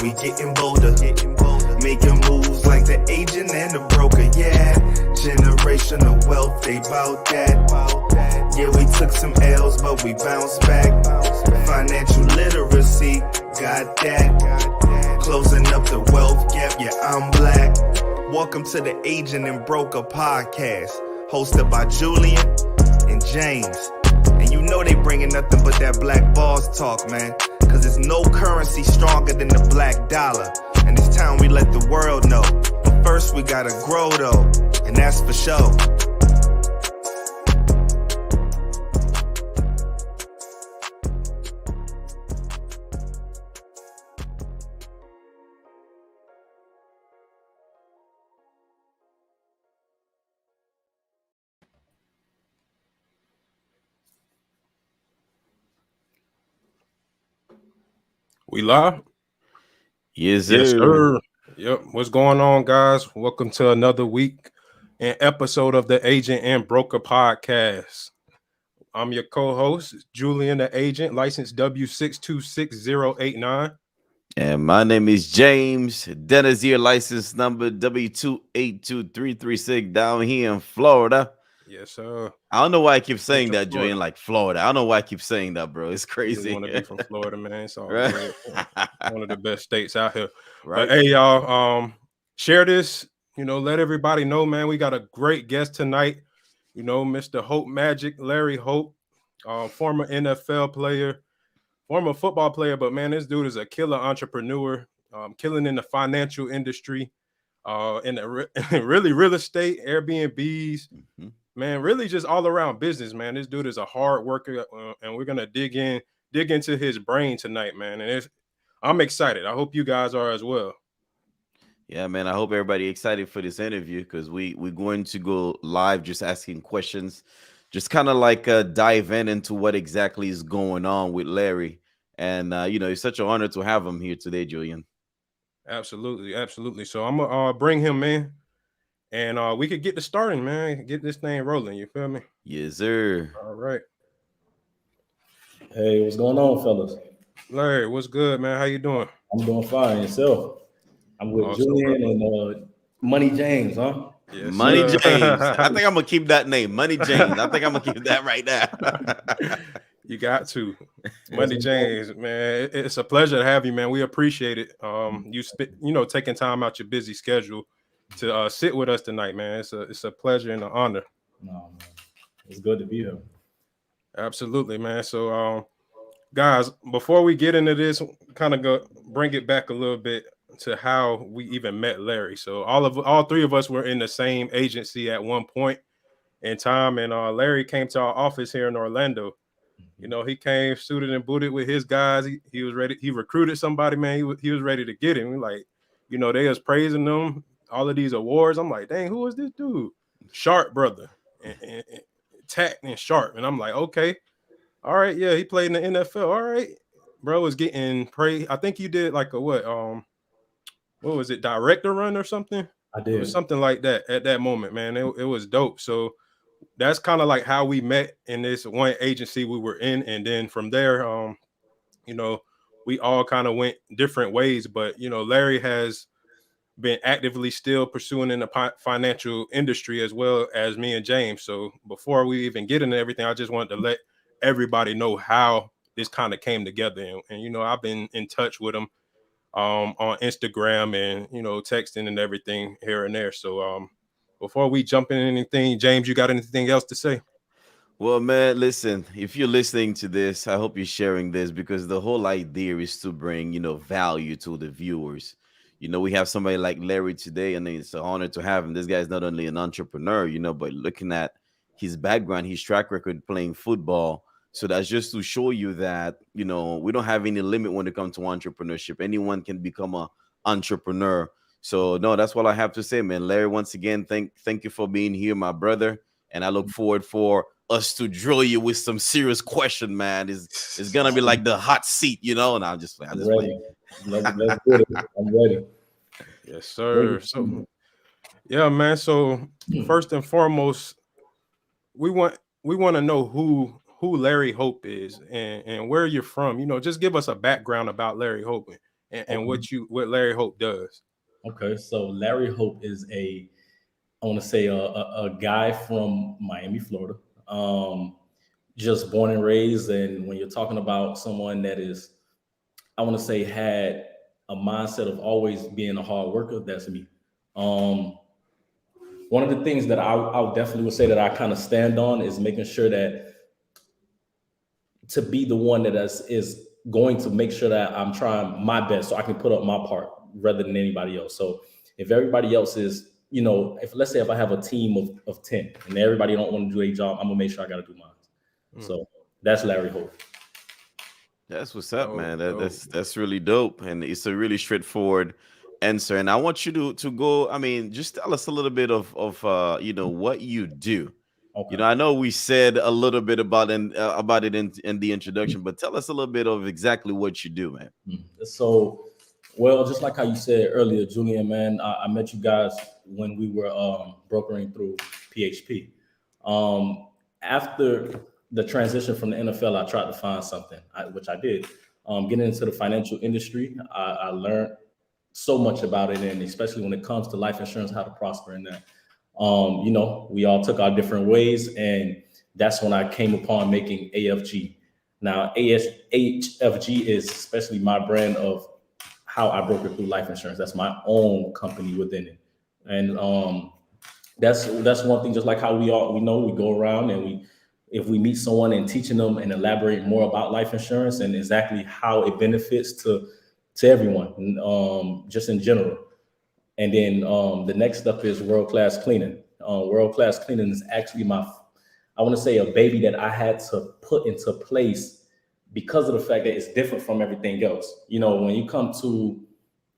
We getting bolder, making moves like the agent and the broker, yeah. Generational wealth, they bout that. Yeah, we took some L's, but we bounced back. Financial literacy, got that. Closing up the wealth gap, yeah, I'm black. Welcome to the Agent and Broker Podcast, hosted by Julian and James. And you know they bringing nothing but that black boss talk, man. Cause there's no currency stronger than the black dollar. And it's time we let the world know. But first we gotta grow though, and that's for sure. We live? Yes, sir. Yes, sir. Yep. What's going on, guys? Welcome to another week and episode of the Agent and Broker Podcast. I'm your co-host, Julian the Agent, license W626089. And my name is James. Dennis here, license number W282336 down here in Florida. Yes, sir. I don't know why I keep saying that, Julian, like Florida. I don't know why I keep saying that, bro. It's crazy. You want to be from Florida, man. It's all Right. good. One of the best states out here. Right. But hey, y'all, share this. Let everybody know, man. We got a great guest tonight. Mr. Hope Magic, Larry Hope, former NFL player, former football player. But, man, this dude is a killer entrepreneur, killing in the financial industry, in the really real estate, Airbnbs. Mm-hmm. Man, really just all around business, man. This dude is a hard worker, and we're gonna dig into his brain tonight, man. And I'm excited. I hope you guys are as well. Yeah, man. I hope everybody excited for this interview because we're going to go live, just asking questions, just kind of like dive into what exactly is going on with Larry. And it's such an honor to have him here today, Julian. Absolutely, absolutely. So I'm gonna bring him in. And we could get this starting, man. Get this thing rolling. You feel me? Yes, sir. All right. Hey, what's going on, fellas? Larry, what's good, man? How you doing? I'm doing fine. Yourself? I'm with Awesome, Julian and Money James, huh? Yes, Money sir. James. I think I'm gonna keep that name, Money James. I think I'm gonna keep that right now. You got to. Money James, man. It's a pleasure to have you, man. We appreciate it. You taking time out your busy schedule to sit with us tonight, man. It's a pleasure and an honor. No, man. It's good to be here. Absolutely, man. So guys, before we get into this, kind of bring it back a little bit to how we even met Larry. So all three of us were in the same agency at one point in time, and Larry came to our office here in Orlando. He came suited and booted with his guys. He was ready. He recruited somebody, man. He was ready to get him. Like, they was praising them, all of these awards. I'm like, dang, who is this dude? Sharp brother, and Tact and Sharp. And I'm like, okay, all right, yeah, he played in the NFL. All right, bro was getting praised. I think you did like a what was it, director run or something? I did. It was something like that at that moment, man. It was dope. So that's kind of like how we met in this one agency we were in, and then from there, we all kind of went different ways. But Larry has been actively still pursuing in the financial industry as well as me and James. So before we even get into everything, I just wanted to let everybody know how this kind of came together. And I've been in touch with him on Instagram and texting and everything here and there. So before we jump in anything, James, you got anything else to say? Well, man, listen, if you're listening to this, I hope you're sharing this because the whole idea is to bring, value to the viewers. We have somebody like Larry today, and it's an honor to have him. This guy is not only an entrepreneur, but looking at his background, his track record playing football. So that's just to show you that, we don't have any limit when it comes to entrepreneurship. Anyone can become an entrepreneur. So, no, that's what I have to say, man. Larry, once again, thank you for being here, my brother. And I look forward for us to drill you with some serious question, man. It's going to be like the hot seat, and I'm just ready. Let's get it. I'm ready. Yes, sir. So, yeah, man. So first and foremost, we want to know who Larry Hope is and where you're from. Just give us a background about Larry Hope and what Larry Hope does. Okay, so Larry Hope is I want to say a guy from Miami, Florida, just born and raised. And when you're talking about someone that is, I want to say, had a mindset of always being a hard worker, that's me. Um, One of the things that I definitely would say that I kind of stand on is making sure that to be the one that is going to make sure that I'm trying my best so I can put up my part rather than anybody else. So if everybody else is, if let's say if I have a team of 10 and everybody don't want to do a job, I'm gonna make sure I got to do mine. So that's Larry Hope. That's what's up, man. That's really dope, and it's a really straightforward answer. And I want you to go. I mean, just tell us a little bit of what you do. Okay. I know we said a little bit about it in the introduction, but tell us a little bit of exactly what you do, man. So, well, just like how you said earlier, Julian, man, I met you guys when we were brokering through PHP. After the transition from the NFL, I tried to find something, which I did. Getting into the financial industry, I learned so much about it, and especially when it comes to life insurance, how to prosper in that. We all took our different ways, and that's when I came upon making AFG. Now, HFG is especially my brand of how I broker through life insurance. That's my own company within it, and that's one thing. Just like how we go around and if we meet someone and teaching them and elaborate more about life insurance and exactly how it benefits to everyone, just in general. And then the next step is world-class cleaning. World-class cleaning is actually I want to say a baby that I had to put into place because of the fact that it's different from everything else. When you come to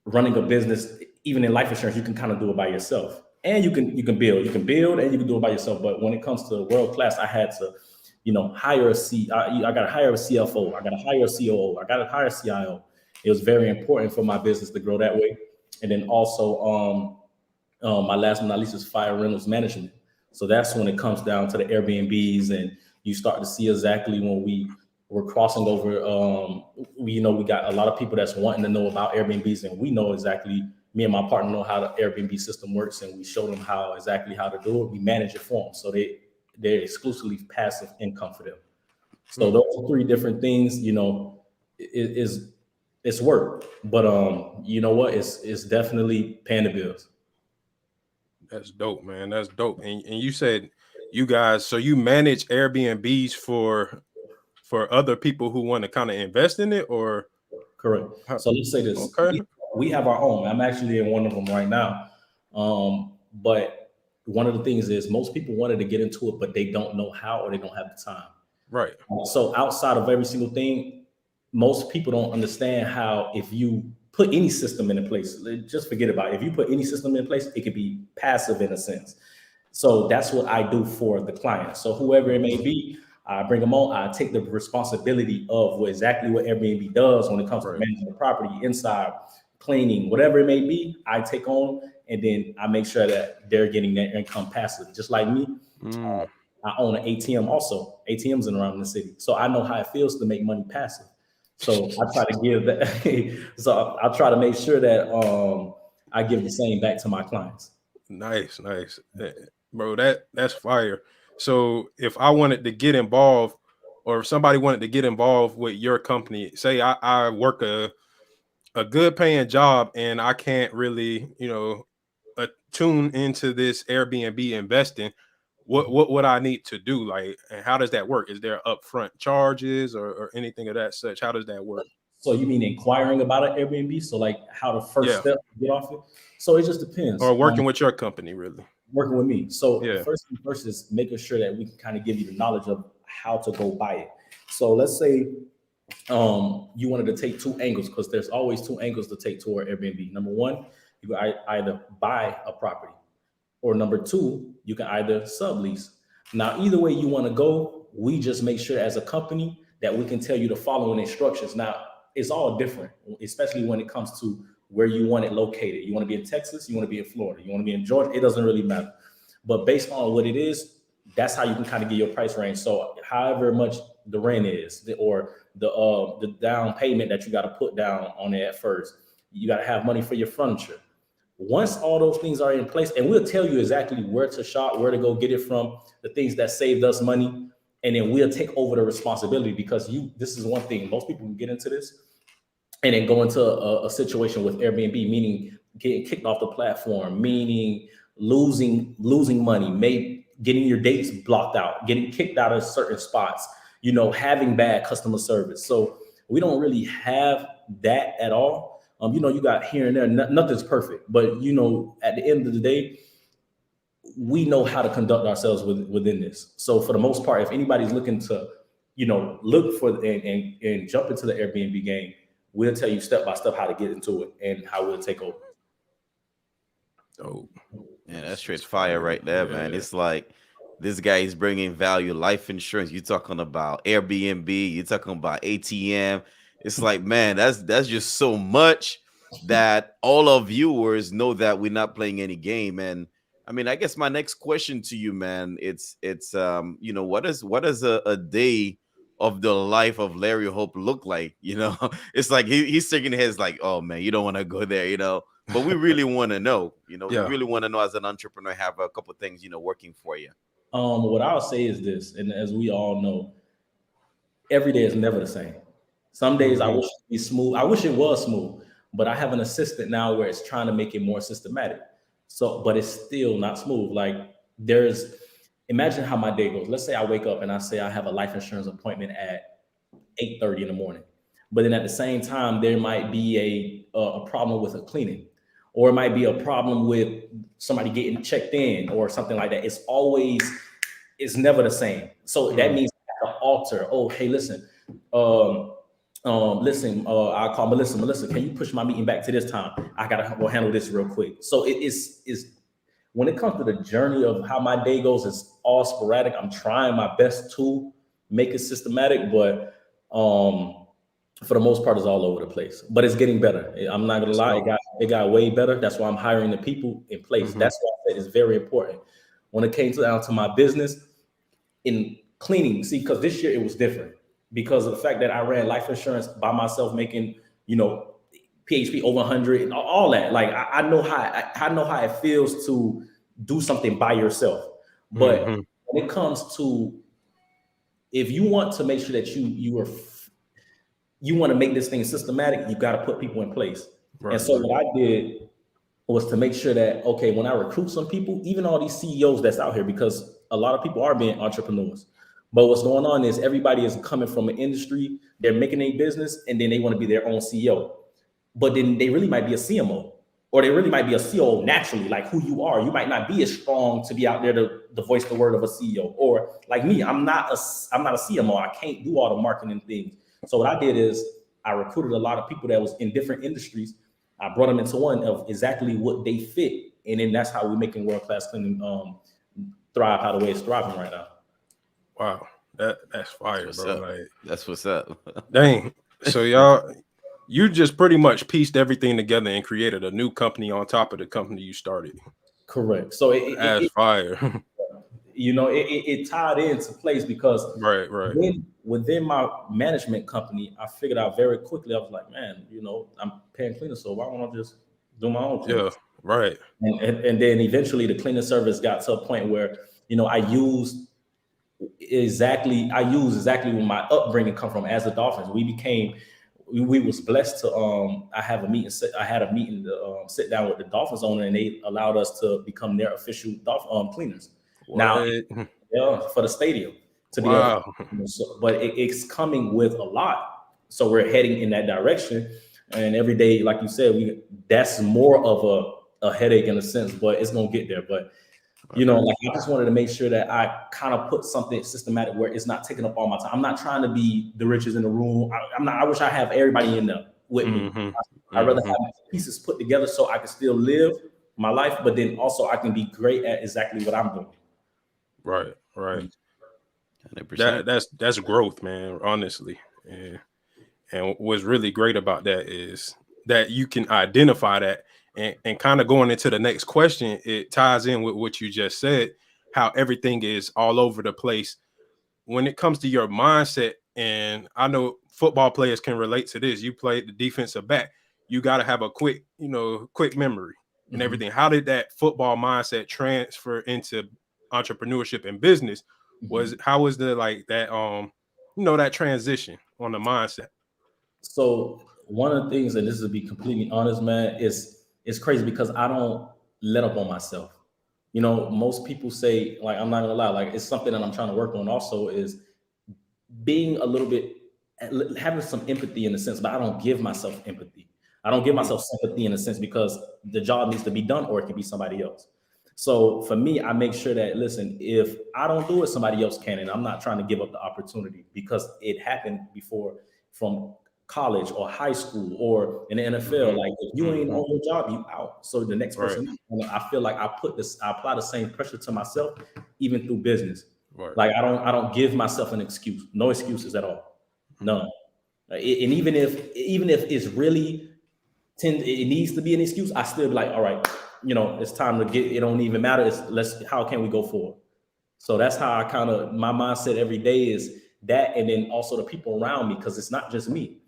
running a business, even in life insurance, you can kind of do it by yourself. And you can build and you can do it by yourself. But when it comes to world-class, I had to, hire I got to hire a CFO. I got to hire a COO. I got to hire a CIO. It was very important for my business to grow that way. And then also, my last but not least is fire rentals management. So that's when it comes down to the Airbnbs, and you start to see exactly when we're crossing over. We got a lot of people that's wanting to know about Airbnbs, and we know exactly. Me and my partner know how the Airbnb system works, and we show them exactly how to do it. We manage it for them, so they're exclusively passive income for them. So those are three different things. It's work, but you know what? It's definitely paying the bills. That's dope, man. That's dope. And you said you guys, so you manage Airbnbs for other people who want to kind of invest in it, or? Correct. So let's say this. Okay. We have our own. I'm actually in one of them right now. But one of the things is most people wanted to get into it, but they don't know how or they don't have the time. Right. So outside of every single thing, most people don't understand how if you put any system in place, just forget about it. If you put any system in place, it could be passive in a sense. So that's what I do for the client. So whoever it may be, I bring them on. I take the responsibility of exactly what Airbnb does when it comes to managing the property, inside, cleaning, whatever it may be, I take on, and then I make sure that they're getting their income passive. Just like me, I own an ATM also. ATMs around the city. So I know how it feels to make money passive. So I try to give that. So I try to make sure that I give the same back to my clients. Nice. Bro, that's fire. So if I wanted to get involved, or if somebody wanted to get involved with your company, say I work a good paying job and I can't really, tune into this Airbnb investing, what would I need to do? Like, and how does that work? Is there upfront charges or anything of that such? How does that work? So you mean inquiring about an Airbnb? So like how the first step to get off it? So it just depends. Or working with your company, really. Working with me. So the first thing first is making sure that we can kind of give you the knowledge of how to go buy it. So let's say you wanted to take two angles, because there's always two angles to take toward Airbnb. Number one, you can either buy a property, or number two, you can either sublease. Now, either way you want to go, we just make sure as a company that we can tell you the following instructions. Now, it's all different, especially when it comes to where you want it located. You want to be in Texas, you want to be in Florida, you want to be in Georgia, it doesn't really matter. But based on what it is, that's how you can kind of get your price range. So however much the rent is, or the down payment that you got to put down on it at first. You got to have money for your furniture. Once all those things are in place, and we'll tell you exactly where to shop, where to go get it from, the things that saved us money, and then we'll take over the responsibility, because this is one thing, most people can get into this and then go into a situation with Airbnb, meaning getting kicked off the platform, meaning losing money, getting your dates blocked out, getting kicked out of certain spots, having bad customer service. So we don't really have that at all. You got here and there, nothing's perfect, but at the end of the day, we know how to conduct ourselves within this. So for the most part, if anybody's looking to, look for and jump into the Airbnb game, we'll tell you step by step how to get into it and how we'll take over. Oh, yeah, that's straight fire right there, man. It's like this guy is bringing value, life insurance. You're talking about Airbnb. You're talking about ATM. It's like, man, that's just so much that all our viewers know that we're not playing any game. And I mean, I guess my next question to you, man, it's what does a day of the life of Larry Hope look like? It's like he's shaking his head like, oh man, you don't want to go there, but we really want to know, we really want to know as an entrepreneur, have a couple of things, working for you. What I'll say is this, and as we all know, every day is never the same. Some days I wish it be smooth. I wish it was smooth, but I have an assistant now where it's trying to make it more systematic. So, but it's still not smooth. Like imagine how my day goes. Let's say I wake up and I say I have a life insurance appointment at 8:30 in the morning. But then at the same time, there might be a problem with a cleaning, or it might be a problem with somebody getting checked in or something like that. It's never the same. So that means I have to alter. Oh, hey, listen, I'll call Melissa. Melissa, can you push my meeting back to this time? I gotta go handle this real quick. So it is when it comes to the journey of how my day goes, it's all sporadic. I'm trying my best to make it systematic, but for the most part, it's all over the place. But it's getting better. I'm not gonna lie, it got way better. That's why I'm hiring the people in place. That's why I said it's very important. When it came down to my business in cleaning, see, because this year it was different because of the fact that I ran life insurance by myself, making PHP over 100 and all that. Like I know how it feels to do something by yourself. But when it comes to, if you want to make sure that you want to make this thing systematic, you got to put people in place. Right. And so what I did was to make sure that, okay, when I recruit some people, even all these CEOs that's out here, because a lot of people are being entrepreneurs. But what's going on is everybody is coming from an industry, they're making a business, and then they want to be their own CEO. But then they really might be a CMO, or they really might be a CEO naturally, like who you are. You might not be as strong to be out there to voice the word of a CEO. Or like me, I'm not a CMO. I can't do all the marketing things. So what I did is I recruited a lot of people that was in different industries. I brought them into one of exactly what they fit. And then that's how we're making world-class cleaning thrive how the way it's thriving right now. Wow. That's fire, bro. Like, that's what's up. Dang. So y'all, you just pretty much pieced everything together and created a new company on top of the company you started. Correct. So that's fire. It tied into place because right. Within my management company, I figured out very quickly. I was like, man, I'm paying cleaners, so why won't I just do my own thing? Yeah, right. And then eventually the cleaning service got to a point where I used exactly where my upbringing come from as the Dolphins. We was blessed to I had a meeting to sit down with the Dolphins owner, and they allowed us to become their official cleaners. What? Now, for the stadium to be but it's coming with a lot. So we're heading in that direction, and every day, like you said, that's more of a headache in a sense, but it's gonna get there. But like I just wanted to make sure that I kind of put something systematic where it's not taking up all my time. I'm not trying to be the richest in the room. I wish I have everybody in there with me. I'd rather have pieces put together so I can still live my life, but then also I can be great at exactly what I'm doing. Right. 100%. That's growth, man, honestly. And what's really great about that is that you can identify that. And kind of going into the next question, it ties in with what you just said, how everything is all over the place. when it comes to your mindset, and I know football players can relate to this. You played the defensive back. You got to have a quick memory and everything. How did that football mindset transfer into entrepreneurship and business? How was the that transition on the mindset? So one of the things, and this is to be completely honest, man, is it's crazy because I don't let up on myself. Most people say, like, I'm not gonna lie, like it's something that I'm trying to work on also is being a little bit, having some empathy in a sense, but I don't give myself empathy. I don't give myself sympathy in a sense because the job needs to be done or it can be somebody else. So for me, I make sure that, listen, if I don't do it, somebody else can. And I'm not trying to give up the opportunity because it happened before from college or high school or in the NFL. Like if you ain't on your job, you out. So the next person, I feel like I apply the same pressure to myself, even through business. Right. Like I don't give myself an excuse. No excuses at all. None. And even if it's really it needs to be an excuse, I still be like, all right, it's time to get. It don't even matter. How can we go forward? So that's how I kind of, my mindset every day is that, and then also the people around me, because it's not just me.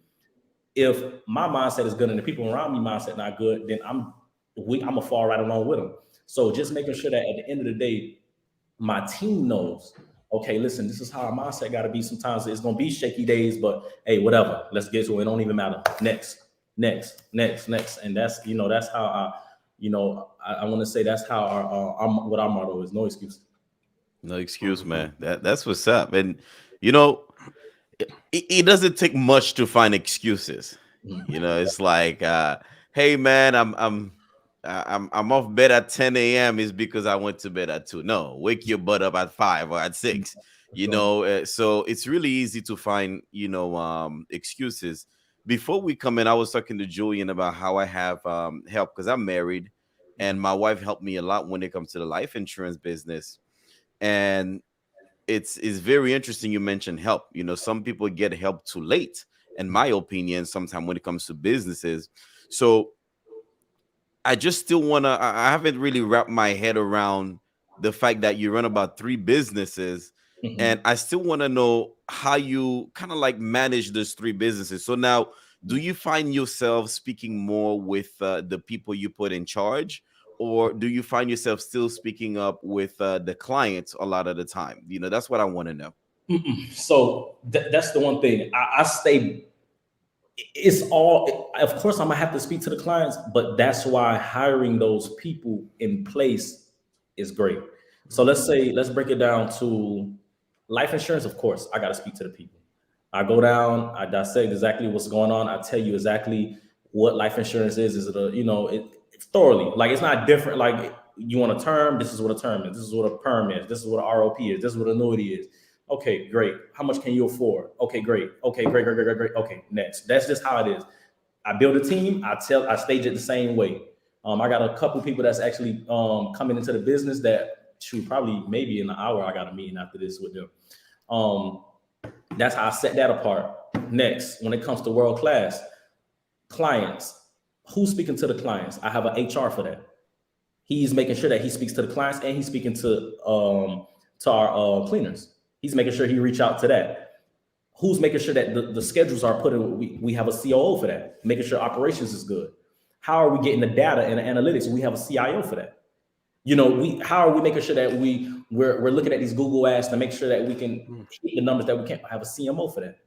If my mindset is good and the people around me mindset not good, then I'm gonna fall right along with them. So just making sure that at the end of the day, my team knows, okay, listen, this is how our mindset got to be. Sometimes it's going to be shaky days, but hey, whatever, let's get to it. It don't even matter. Next. And that's, that's how I want to say that's how what our motto is. No excuse. No excuse, man. That's what's up. And, it doesn't take much to find excuses. It's like, hey, man, I'm off bed at 10 a.m. is because I went to bed at 2. No, wake your butt up at 5 or at 6. So it's really easy to find, excuses. Before we come in, I was talking to Julian about how I have help because I'm married, and my wife helped me a lot when it comes to the life insurance business. And it's very interesting you mentioned help. Some people get help too late, in my opinion, sometimes when it comes to businesses. So I just still want to, I haven't really wrapped my head around the fact that you run about 3 businesses. And I still want to know how you kind of like manage those 3 businesses. So now, do you find yourself speaking more with the people you put in charge, or do you find yourself still speaking up with the clients a lot of the time? That's what I want to know. So that's the one thing I stay. It's all, of course, I'm gonna have to speak to the clients, but that's why hiring those people in place is great. So let's break it down to life insurance. Of course, I got to speak to the people. I go down, I dissect exactly what's going on. I tell you exactly what life insurance is. Is it it's thoroughly, like, it's not different. Like, you want a term, this is what a term is. This is what a perm is. This is what an ROP is. This is what an annuity is. Okay, great. How much can you afford? Okay, great. Okay, great. Okay, next. That's just how it is. I build a team. I stage it the same way. I got a couple people that's actually coming into the business that probably maybe in an hour. I got a meeting after this with them. That's how I set that apart. Next, when it comes to world class clients, who's speaking to the clients? I have an HR for that. He's making sure that he speaks to the clients, and he's speaking to our cleaners. He's making sure he reach out to that. Who's making sure that the schedules are put in? We have a COO for that, making sure operations is good. How are we getting the data and the analytics? We have a CIO for that. How are we making sure that we're looking at these Google ads to make sure that we can hit the numbers that we can? I have a CMO for that.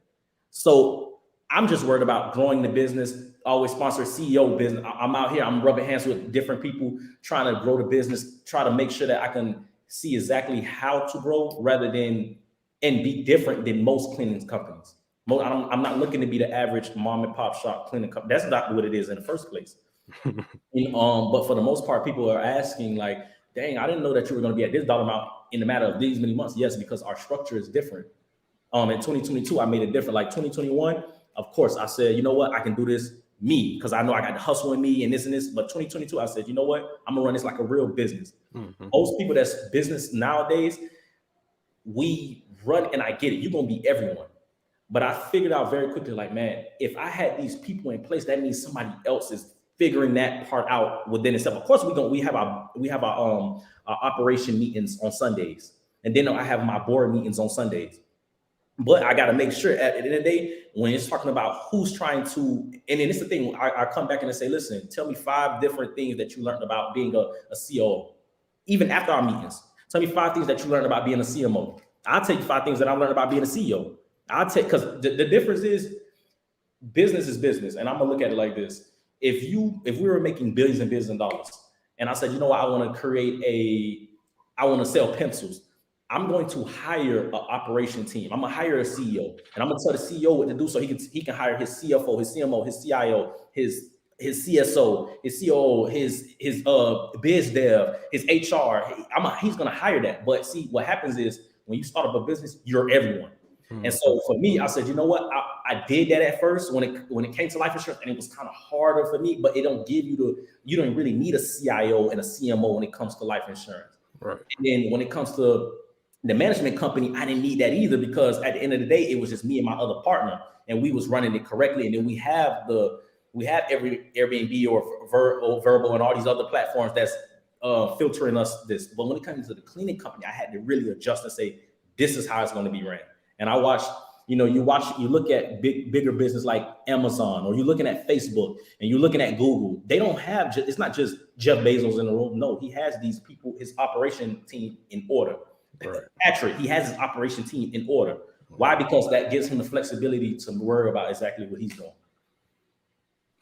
So I'm just worried about growing the business. Always sponsor CEO business. I'm out here. I'm rubbing hands with different people, trying to grow the business, try to make sure that I can see exactly how to grow rather than and be different than most cleaning companies. I'm not looking to be the average mom and pop shop cleaning company. That's not what it is in the first place. But for the most part, people are asking like, dang, I didn't know that you were going to be at this dollar amount in a matter of these many months. Yes, because our structure is different. In 2022, I made it different. Like 2021, of course, I said, you know what, I can do this because I know I got the hustle in me and this. But 2022, I said, you know what, I'm gonna run this like a real business. Most people that's business nowadays, we run, and I get it, you're gonna be everyone. But I figured out very quickly, like, man, if I had these people in place, that means somebody else is figuring that part out within itself. Of course, we have our operation meetings on Sundays, and then I have my board meetings on Sundays. But I got to make sure at the end of the day, when it's talking about who's trying to, and then it's the thing, I come back and I say, listen, tell me 5 different things that you learned about being a COO. Even after our meetings, tell me 5 things that you learned about being a CMO. I'll take 5 things that I learned about being a CEO. I'll take, because the difference is business, and I'm gonna look at it like this. If we were making billions and billions of dollars, and I said, you know what, I want to sell pencils, I'm going to hire an operation team. I'm gonna hire a CEO, and I'm gonna tell the CEO what to do so he can hire his CFO, his CMO, his CIO, his CSO, his COO, his biz dev, his HR. He's gonna hire that. But see, what happens is when you start up a business, you're everyone. And so for me, I said, you know what? I did that at first when it came to life insurance, and it was kind of harder for me, but it don't give you don't really need a CIO and a CMO when it comes to life insurance. Right. And then when it comes to the management company, I didn't need that either, because at the end of the day, it was just me and my other partner, and we was running it correctly. And then we have every Airbnb or Verbal and all these other platforms that's filtering us this. But when it comes to the cleaning company, I had to really adjust and say, this is how it's going to be ran. And I watched, you look at bigger business like Amazon, or you're looking at Facebook, and you're looking at Google. They don't have, it's not just Jeff Bezos in the room. No, he has these people, his operation team in order. Right. Patrick, he has his operation team in order. Why? Because that gives him the flexibility to worry about exactly what he's doing.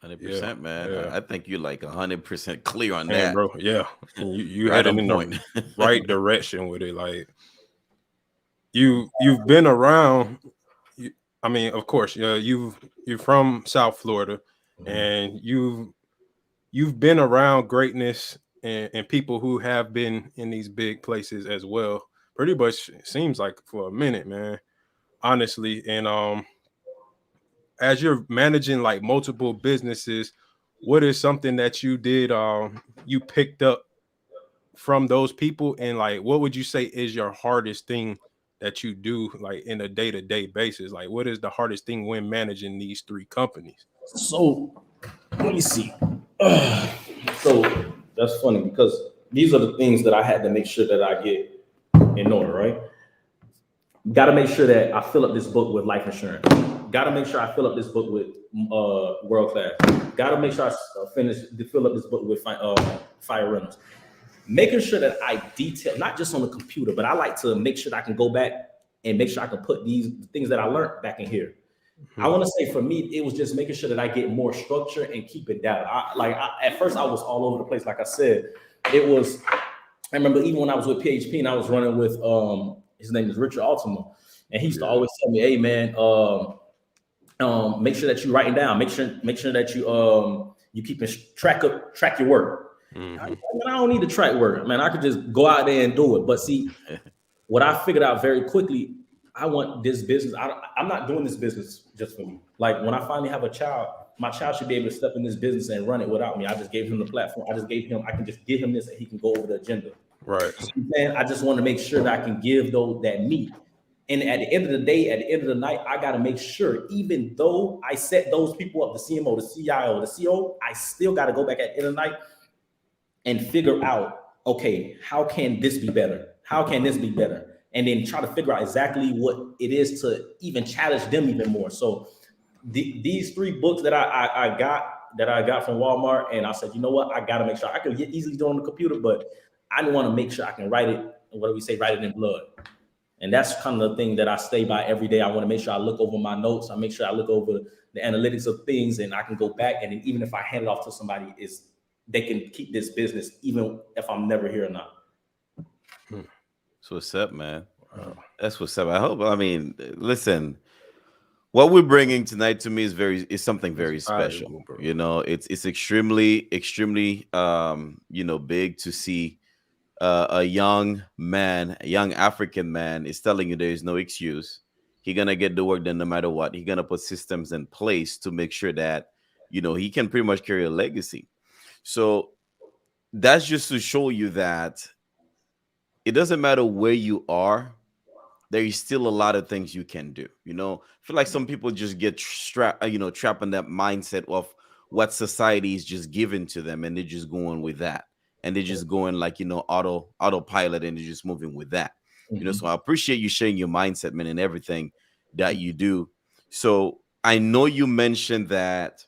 100%, man. Yeah. I think you're like 100% clear on that, bro. Yeah, you had it in the right direction with it. Like you've been around. I mean, of course, you're from South Florida, and you've been around greatness and people who have been in these big places as well. Pretty much seems like for a minute, man. Honestly, and as you're managing like multiple businesses, what is something that you did you picked up from those people, and like what would you say is your hardest thing that you do like in a day-to-day basis? Like what is the hardest thing when managing these 3 companies? So let me see. So that's funny, because these are the things that I had to make sure that I get in order, right? Got to make sure that I fill up this book with life insurance. Got to make sure I fill up this book with world class. Got to make sure I fill up this book with fire rentals. Making sure that I detail, not just on the computer, but I like to make sure that I can go back and make sure I can put these things that I learned back in here. I want to say for me, it was just making sure that I get more structure and keep it down. At first I was all over the place. Like I said, I remember even when I was with PHP and I was running with, his name is Richard Altima, and he used to always tell me, hey man, make sure that you writing down, make sure that you keeping track your work. I don't need to track work, man. I could just go out there and do it. But see, what I figured out very quickly, I want this business. I'm not doing this business just for me. Like when I finally have a child, my child should be able to step in this business and run it without me. I just gave him the platform. I can just give him this and he can go over the agenda. Right. And I just want to make sure that I can give that meat. And at the end of the day, at the end of the night, I got to make sure, even though I set those people up, the CMO, the CIO, the CO, I still got to go back at the end of the night and figure out, okay, how can this be better? How can this be better? And then try to figure out exactly what it is to even challenge them even more. So these 3 books that I got from Walmart, and I said, you know what? I got to make sure I can easily do it on the computer, but I want to make sure I can write it. What do we say? Write it in blood. And that's kind of the thing that I stay by every day. I want to make sure I look over my notes. I make sure I look over the analytics of things, and I can go back. And then even if I hand it off to somebody, they can keep this business, even if I'm never here or not. That's what's up, man. Wow. That's what's up. Listen, what we're bringing tonight to me is something very special. You know, it's extremely, extremely, big to see a young African man is telling you there is no excuse. He's gonna get the work done no matter what. He's gonna put systems in place to make sure that he can pretty much carry a legacy. So that's just to show you that it doesn't matter where you are, there is still a lot of things you can do. I feel like some people just get trapped in that mindset of what society is just given to them, and they're just going with that, and they're just going like autopilot, and they're just moving with that. So I appreciate you sharing your mindset, man, and everything that you do. So I know you mentioned that,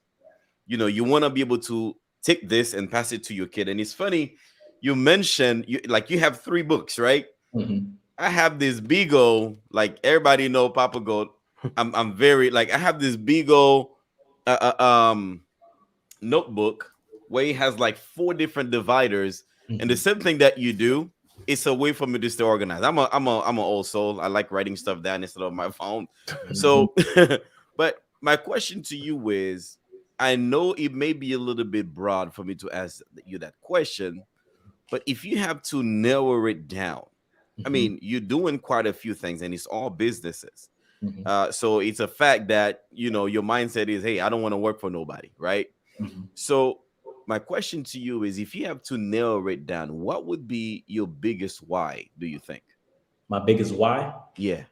you want to be able to take this and pass it to your kid. And it's funny, you mentioned you have 3 books, right? Mm-hmm. I have this big old, like everybody know Papa Goat. I'm very like I have this big old notebook where it has like 4 different dividers, and the Mm-hmm. same thing that you do, it's a way for me to stay organized. I'm an old soul. I like writing stuff down instead of my phone. Mm-hmm. So, but my question to you is, I know it may be a little bit broad for me to ask you that question, but if you have to narrow it down, I Mm-hmm. mean, you're doing quite a few things, and it's all businesses. Mm-hmm. So it's a fact that your mindset is, hey, I don't want to work for nobody, right? Mm-hmm. So my question to you is, if you have to narrow it down, what would be your biggest why, do you think? My biggest why? Yeah.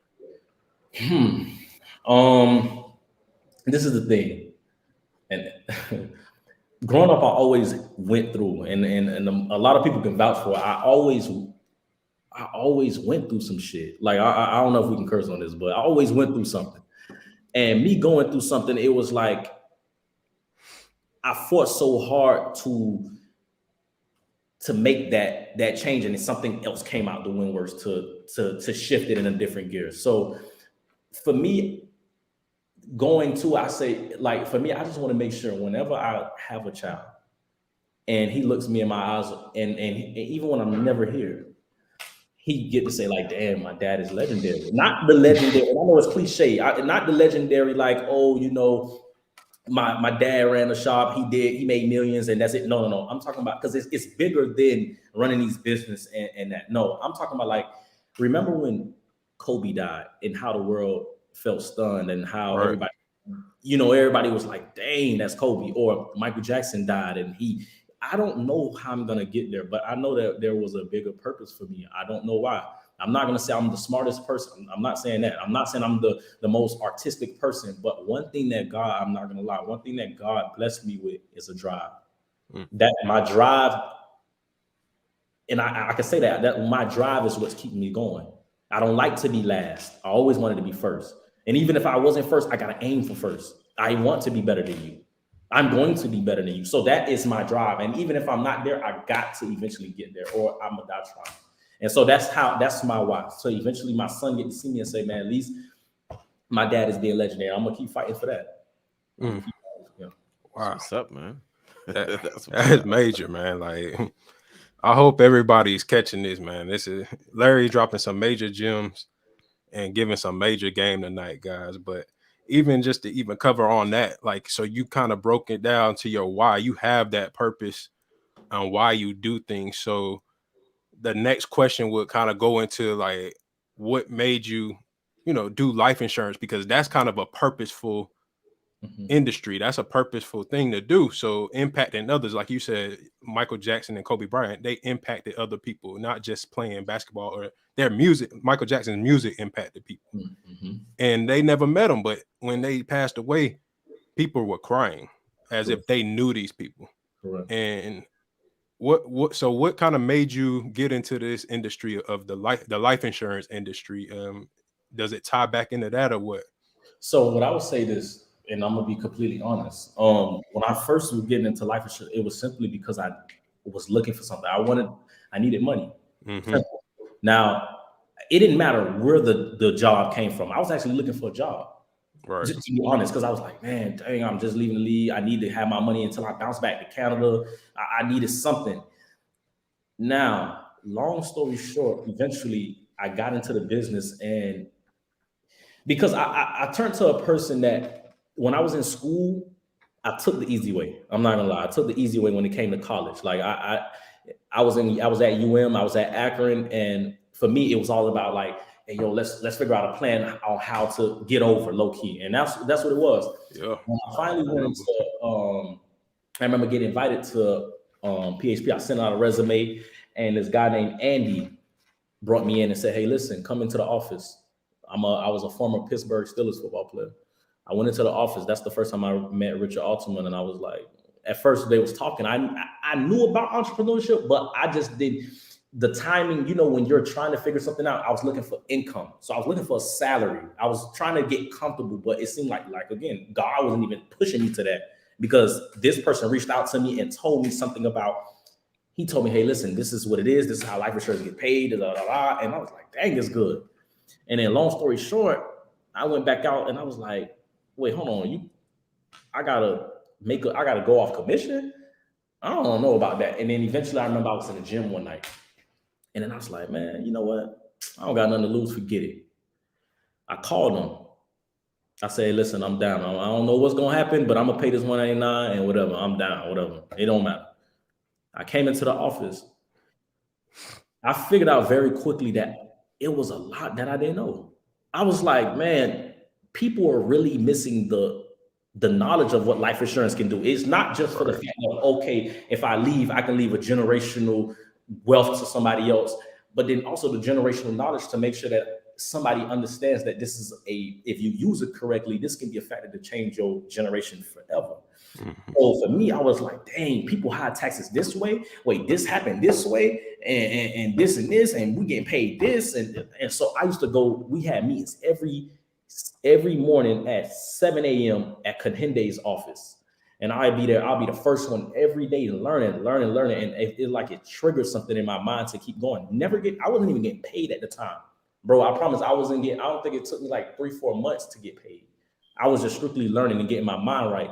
Hmm. Um, this is the thing, and growing up, I always went through, and a lot of people can vouch for it. I always went through some shit. Like I don't know if we can curse on this, but I always went through something. And me going through something, it was like I fought so hard to make that change, and then something else came out the windworks to shift it in a different gear. So for me, I say, like, for me, I just want to make sure whenever I have a child and he looks me in my eyes, and even when I'm never here, he get to say, like, damn, my dad is legendary. Not the legendary, and I know it's cliche, not the legendary, like, oh, my dad ran a shop, he made millions, and that's it. No, no, no. I'm talking about, because it's bigger than running these business and that. No, I'm talking about, like, remember when Kobe died and how the world felt stunned, and how Right. everybody was like, dang, that's Kobe. Or Michael Jackson died, and I don't know how I'm gonna get there, but I know that there was a bigger purpose for me. I don't know why. I'm not gonna say I'm the smartest person. I'm not saying that. I'm not saying I'm the most artistic person. But one thing that God, I'm not gonna lie, one thing that God blessed me with is a drive. Mm. That my drive, and I can say that my drive is what's keeping me going. I don't like to be last. I always wanted to be first. And even if I wasn't first, I gotta aim for first. I want to be better than you. I'm going to be better than you. So that is my drive. And even if I'm not there, I got to eventually get there, or I'm gonna die trying. And so that's my why. So eventually my son get to see me and say, man, at least my dad is being legendary. I'm gonna keep fighting for that. Mm. Yeah. Wow. What's up, man? That, That's that is major, man. Like, I hope everybody's catching this, man. This is Larry dropping some major gems and giving some major game tonight, guys. But even just to even cover on that, like, so you kind of broke it down to your why. You have that purpose on why you do things. So the next question would kind of go into, like, what made you, do life insurance, because that's kind of a purposeful Mhm. industry. That's a purposeful thing to do. So impacting others, like you said, Michael Jackson and Kobe Bryant, they impacted other people, not just playing basketball, or their music. Michael Jackson's music impacted people, Mhm. and they never met them. But when they passed away, people were crying as if Correct. they knew these people. Correct. And what kind of made you get into this industry of the life insurance industry? Does it tie back into that, or what? So what I would say this, and I'm gonna be completely honest. When I first was getting into life insurance, it was simply because I was looking for something. I needed money. Mm-hmm. Simple. Now, it didn't matter where the job came from. I was actually looking for a job, Right. just to be honest, because I was like, man, dang, I'm just leaving the league. I need to have my money until I bounce back to Canada. I needed something. Now, long story short, eventually I got into the business, and because I turned to a person that when I was in school, I took the easy way. I'm not gonna lie, I took the easy way when it came to college. Like I was at UM, I was at Akron, and for me, it was all about, like, hey, yo, let's figure out a plan on how to get over low key, and that's what it was. Yeah. When I finally went into, I remember getting invited to PHP. I sent out a resume, and this guy named Andy brought me in and said, "Hey, listen, come into the office." I was a former Pittsburgh Steelers football player. I went into the office. That's the first time I met Richard Altman, and I was like, at first they was talking. I knew about entrepreneurship, but I just didn't. the timing, you know, when you're trying to figure something out, I was looking for income. So I was looking for a salary. I was trying to get comfortable, but it seemed like again, God wasn't even pushing me to that, because this person reached out to me and told me something about, he told me, hey, listen, this is what it is. This is how life insurance get paid. And I was like, dang, it's good. And then long story short, I went back out and I was like, wait, hold on. I gotta go off commission. I don't know about that. And then eventually I remember I was in the gym one night. And then I was like, man, you know what? I don't got nothing to lose. Forget it. I called them. I said, listen, I'm down. I don't know what's going to happen, but I'm going to pay this $189 and whatever. I'm down, whatever. It don't matter. I came into the office. I figured out very quickly that it was a lot that I didn't know. I was like, man, people are really missing the knowledge of what life insurance can do. It's not just for the fact of, okay, if I leave, I can leave a generational wealth to somebody else, but then also the generational knowledge to make sure that somebody understands that this is if you use it correctly, this can be a factor to change your generation forever. Mm-hmm. So for me, I was like, dang, people hide taxes this way. Wait, this happened this way, and this and this, and we getting paid this. And so I used to go, we had meetings every morning at 7 a.m. at Kahinde's office. And I'll be there. I'll be the first one every day learning. And it triggered something in my mind to keep going. I wasn't even getting paid at the time. Bro, I promise I don't think it took me like 3-4 months to get paid. I was just strictly learning and getting my mind right,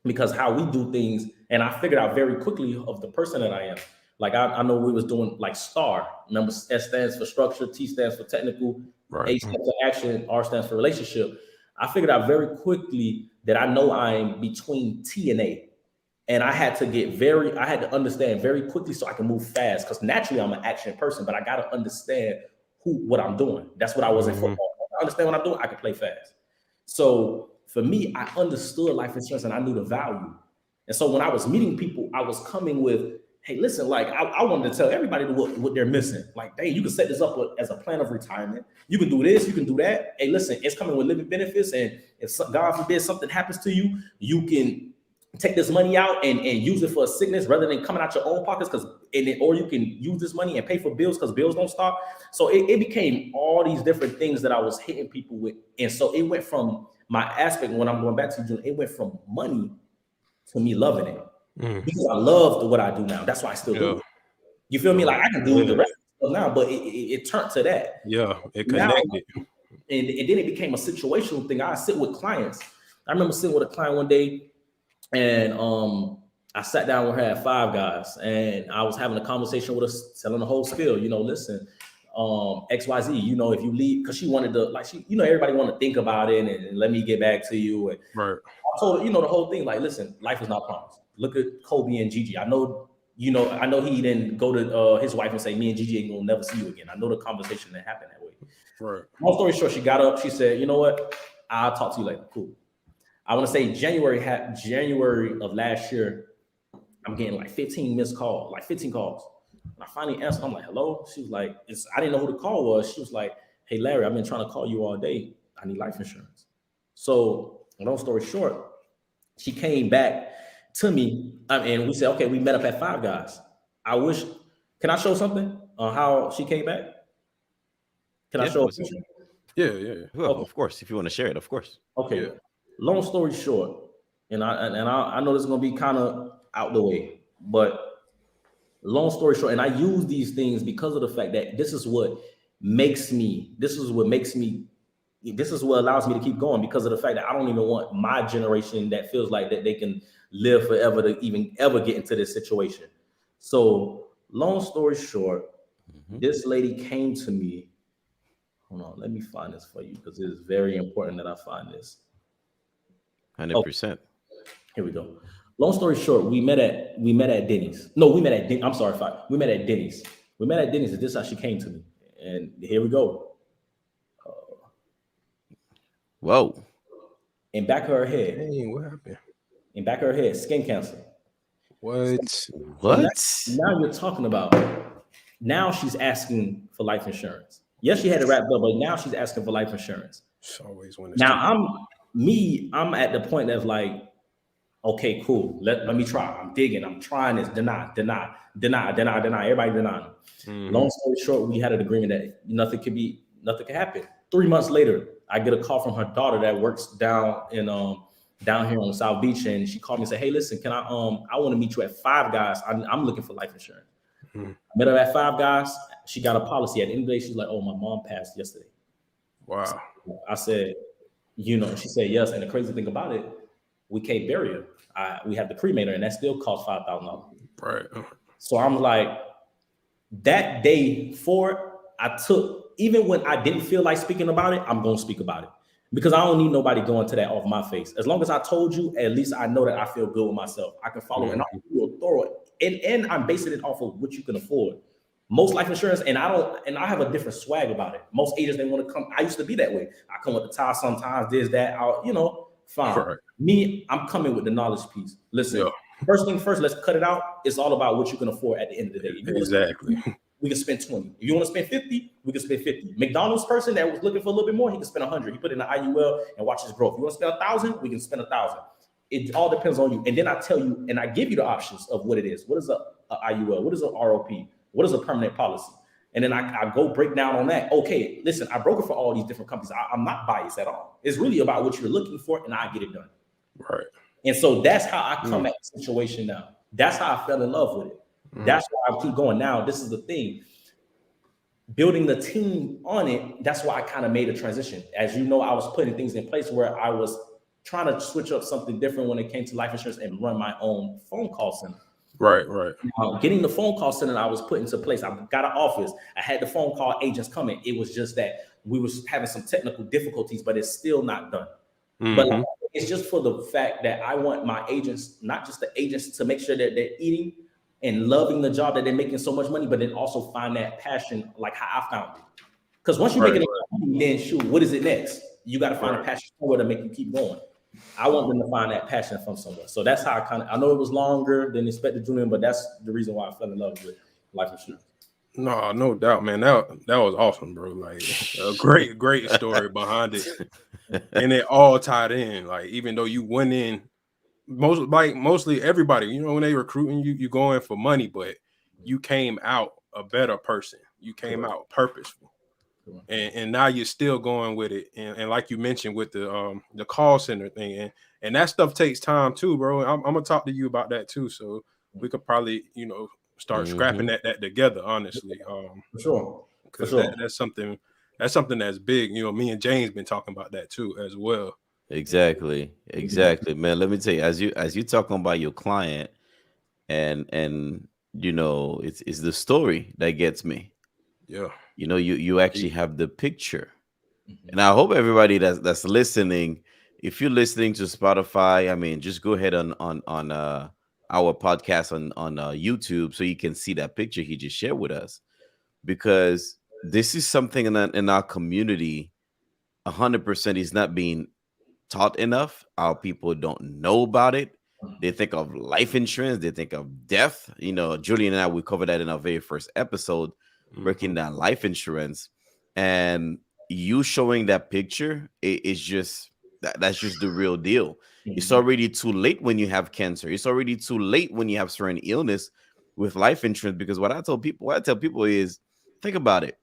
because how we do things. And I figured out very quickly of the person that I am. Like I know we was doing like STAR. Remember, S stands for structure, T stands for technical, right. A stands for action, R stands for relationship. I figured out very quickly that I know I'm between T and A. And I had to understand very quickly so I can move fast, because naturally I'm an action person, but I got to understand what I'm doing. That's what I was in football. I understand what I'm doing, I can play fast. So for me, I understood life insurance and I knew the value. And so when I was meeting people, I was coming with, hey, listen, like I wanted to tell everybody what they're missing. Like, hey, you can set this up as a plan of retirement. You can do this, you can do that. Hey, listen, it's coming with living benefits. And if God forbid something happens to you, you can take this money out and use it for a sickness rather than coming out your own pockets, or you can use this money and pay for bills because bills don't stop. So it became all these different things that I was hitting people with. And so it went from my aspect, when I'm going back to you, it went from money to me loving it. Because I love what I do now. That's why I still do it. You feel me? Like I can do the rest of stuff now, but it turned to that. Yeah, it connected. Now, and then it became a situational thing. I sit with clients. I remember sitting with a client one day, and I sat down with her at Five Guys, and I was having a conversation with her, telling the whole spiel. You know, listen, XYZ. You know, if you leave, because she wanted to, everybody want to think about it and let me get back to you. And right. I told her, the whole thing. Like, listen, life is not promised. Look at Kobe and Gigi. I know he didn't go to his wife and say, me and Gigi ain't gonna never see you again. I know the conversation that happened that way. Right. Long story short, she got up. She said, you know what? I'll talk to you later. Cool. I want to say January of last year, I'm getting like 15 missed calls, like 15 calls. And I finally answered. I'm like, hello? She was like, I didn't know who the call was. She was like, hey, Larry, I've been trying to call you all day. I need life insurance. So long story short, she came back to me, and we said, okay, we met up at Five Guys. Can I show something on how she came back? Can I show? Yeah. Well, okay. Of course, if you want to share it, of course. Okay. Yeah. Long story short, and I know this is gonna be kind of out the way, but long story short, and I use these things because of the fact that this is what allows me to keep going, because of the fact that I don't even want my generation that feels like that they can live forever to even ever get into this situation. So long story short, this lady came to me. Hold on, let me find this for you, because it is very important that I find this. 100%. Here we go. Long story short, we met at Denny's. No, we met at Denny's. I'm sorry, fine. We met at Denny's. And this is how she came to me. And here we go. Whoa. In back of her head. Hey, what happened? In back of her head, skin cancer. What? Now you're talking about, now she's asking for life insurance. Yes, she had it wrapped up, but now she's asking for life insurance. It's always when now I'm at the point of like, Okay, cool. Let me try. I'm digging. I'm trying this. Deny. Everybody denying. Mhm. Long story short, we had an agreement that nothing could happen. 3 months later, I get a call from her daughter that works down here on South Beach, and she called me and said, "Hey, listen, can I want to meet you at Five Guys. I'm looking for life insurance." Mhm. I met her at Five Guys. She got a policy. At the end of the day, she's like, "Oh, my mom passed yesterday." Wow. I said, she said yes. And the crazy thing about it, we can't bury her. We have to cremate her, and that still costs $5,000. Right. So I'm like, that day for I took, even when I didn't feel like speaking about it, I'm gonna speak about it. Because I don't need nobody going to that off my face. As long as I told you, at least I know that I feel good with myself. I can follow and I'll do a thorough and I'm basing it off of what you can afford. Most life insurance, and I have a different swag about it. Most agents, they want to come. I used to be that way. I come with the tie sometimes, this, that, fine. Right. Me, I'm coming with the knowledge piece. Listen, Yeah. first thing first, let's cut it out. It's all about what you can afford at the end of the day. If you wanna spend Exactly. 20, we can spend 20. If you want to spend 50, we can spend 50. McDonald's person that was looking for a little bit more, he can spend 100. He put in the IUL and watch his growth. You want to spend 1,000, we can spend 1,000. It all depends on you. And then I tell you, and I give you the options of what it is. What is a IUL? What is a ROP? What is a permanent policy? And then I go break down on that. Okay, listen, I broker for all these different companies. I'm not biased at all. It's really about what you're looking for, and I get it done. Right. And so that's how I come at the situation now. That's how I fell in love with it. That's why I keep going. Now, this is the thing. Building the team on it, that's why I kind of made a transition. As you know, I was putting things in place where I was trying to switch up something different when it came to life insurance and run my own phone call center. Right. Getting the phone call center I was put into place. I got an office. I had the phone call agents coming. It was just that we was having some technical difficulties, but it's still not done. But it's just for the fact that I want my agents, not just the agents, to make sure that they're eating and loving the job, that they're making so much money, but then also find that passion like how I found it. Because once you make it, then shoot, what is it next? You got to find a passion somewhere to make you keep going. I want them to find that passion from somewhere. So that's how I know it was longer than expected, Julian, but that's the reason why I fell in love with life insurance. No doubt, man. That was awesome, bro. Like a great story behind it. And it all tied in. Like, even though you went in mostly everybody, when they recruiting you go in for money, but you came out a better person. You came out purposeful. And now you're still going with it. And like you mentioned with the call center thing, and that stuff takes time too, bro. I'm gonna talk to you about that too. So we could probably, start scrapping that together, honestly. For sure. Because that's something that's big. Me and James been talking about that too as well. Exactly, man. Let me tell you, as you talking about your client, and it's the story that gets me. Yeah. You actually have the picture, and I hope everybody that's listening, if you're listening to Spotify, I mean, just go ahead on our podcast on YouTube so you can see that picture he just shared with us, because this is something in our community 100% is not being taught enough. Our people don't know about it. They think of life insurance, they think of death. Julian and I, we covered that in our very first episode, breaking down life insurance. And you showing that picture is just that's just the real deal. It's already too late when you have cancer. It's already too late when you have certain illness with life insurance. Because what I tell people is, think about it.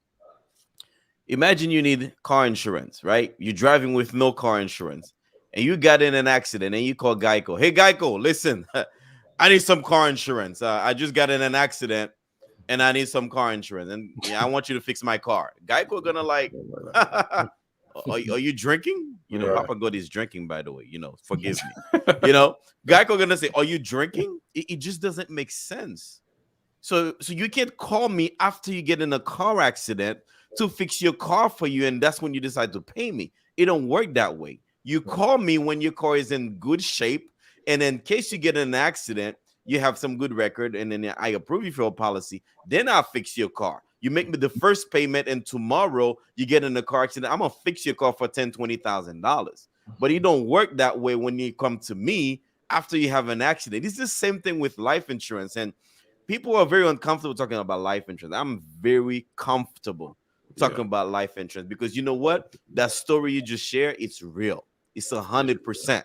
Imagine you need car insurance, right? You're driving with no car insurance and you got in an accident and you call Geico. Hey, Geico, listen, I need some car insurance. I just got in an accident and I need some car insurance. And I want you to fix my car. Geico gonna like, are you drinking? Papa God is drinking, by the way, forgive me. Geico gonna say, are you drinking? It just doesn't make sense. So you can't call me after you get in a car accident to fix your car for you, and that's when you decide to pay me. It don't work that way. You call me when your car is in good shape, and in case you get in an accident, you have some good record, and then I approve you for a policy. Then I'll fix your car. You make me the first payment, and tomorrow you get in a car accident, I'm gonna fix your car for $10,000-$20,000. But it don't work that way when you come to me after you have an accident. It's the same thing with life insurance, and people are very uncomfortable talking about life insurance. I'm very comfortable talking about life insurance, because you know what? That story you just shared, it's real. It's 100%.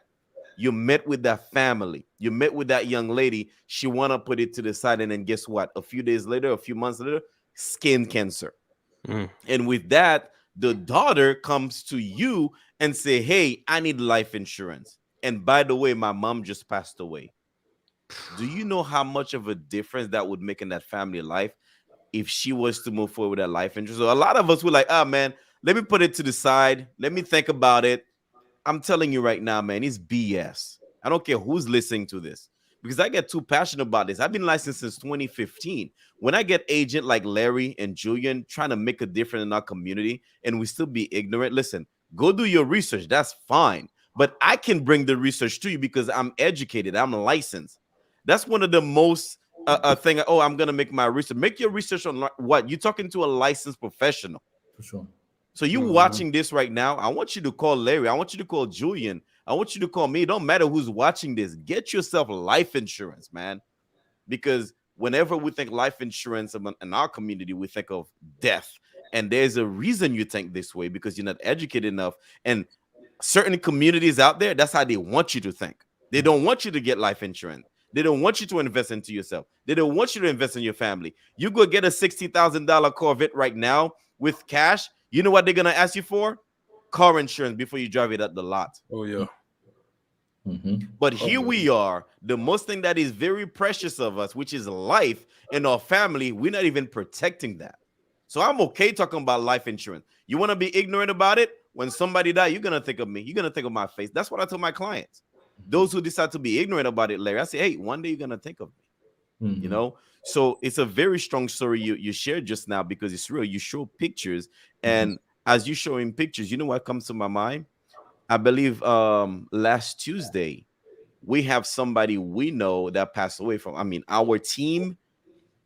You met with that family. You met with that young lady. She want to put it to the side. And then guess what? A few days later, a few months later, skin cancer. And with that, the daughter comes to you and say, hey, I need life insurance. And by the way, my mom just passed away. Do you know how much of a difference that would make in that family life if she was to move forward with that life insurance? So a lot of us were like, oh, man, let me put it to the side. Let me think about it. I'm telling you right now, man, it's BS. I don't care who's listening to this because I get too passionate about this. I've been licensed since 2015. When I get agent like Larry and Julian trying to make a difference in our community and we still be ignorant, listen, go do your research. That's fine. But I can bring the research to you because I'm educated. I'm licensed. That's one of the most thing. Oh, I'm going to make my research. Make your research on what? You're talking to a licensed professional. For sure. So you watching this right now, I want you to call Larry. I want you to call Julian. I want you to call me. It don't matter who's watching this. Get yourself life insurance, man. Because whenever we think life insurance in our community, we think of death. And there's a reason you think this way because you're not educated enough. And certain communities out there, that's how they want you to think. They don't want you to get life insurance. They don't want you to invest into yourself. They don't want you to invest in your family. You go get a $60,000 Corvette right now with cash. You know what they're going to ask you for? Car insurance before you drive it at the lot. Oh, yeah. But here we are, the most thing that is very precious of us, which is life in our family, we're not even protecting that. So I'm okay talking about life insurance. You want to be ignorant about it? When somebody dies, you're going to think of me. You're going to think of my face. That's what I tell my clients. Those who decide to be ignorant about it, Larry, I say, hey, one day you're going to think of me. You know? So it's a very strong story you shared just now because it's real. You show pictures. And as you showing pictures, you know what comes to my mind? I believe last Tuesday, we have somebody we know that passed away from, our team.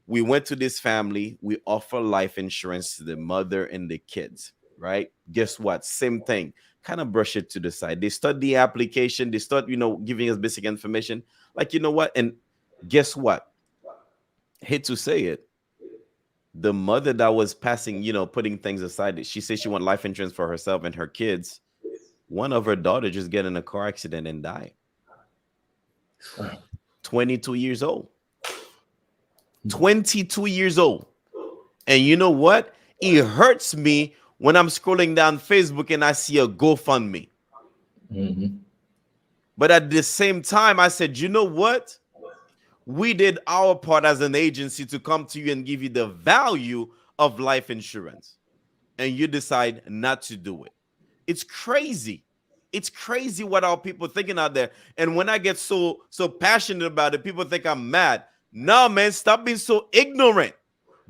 We went to this family. We offer life insurance to the mother and the kids, right? Guess what? Same thing. Kind of brush it to the side. They start the application. They start, giving us basic information. Like, you know what? And guess what? Hate to say it. The mother that was passing, putting things aside, she said she want life insurance for herself and her kids. One of her daughter just get in a car accident and die. 22 years old. 22 years old. And you know what? It hurts me when I'm scrolling down Facebook and I see a GoFundMe. But at the same time, I said, you know what? We did our part as an agency to come to you and give you the value of life insurance. And you decide not to do it. It's crazy. It's crazy what our people thinking out there. And when I get so passionate about it, people think I'm mad. No, man, stop being so ignorant.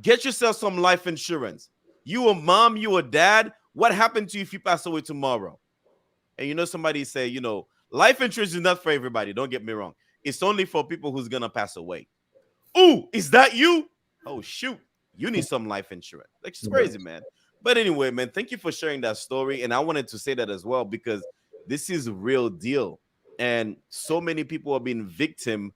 Get yourself some life insurance. You a mom, you a dad. What happened to you if you pass away tomorrow? And somebody say, life insurance is not for everybody. Don't get me wrong. It's only for people who's going to pass away. Ooh, is that you? Oh, shoot. You need some life insurance. Like, it's crazy, man. But anyway, man, thank you for sharing that story. And I wanted to say that as well, because this is a real deal. And so many people are being victimized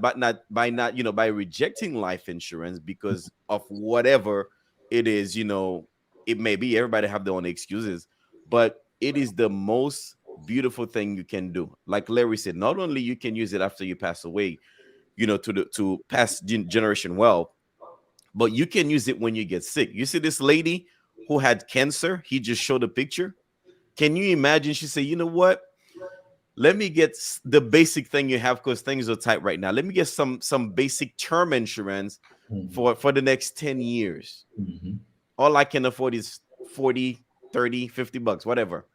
by rejecting life insurance because of whatever it is, it may be. Everybody have their own excuses, but it is the most beautiful thing you can do. Like Larry said, not only you can use it after you pass away, to pass generation wealth, but you can use it when you get sick. You see this lady who had cancer, he just showed a picture. Can you imagine? She said, you know what? Let me get the basic thing you have because things are tight right now. Let me get some basic term insurance for the next 10 years. All I can afford is 40, 30, 50 bucks, whatever.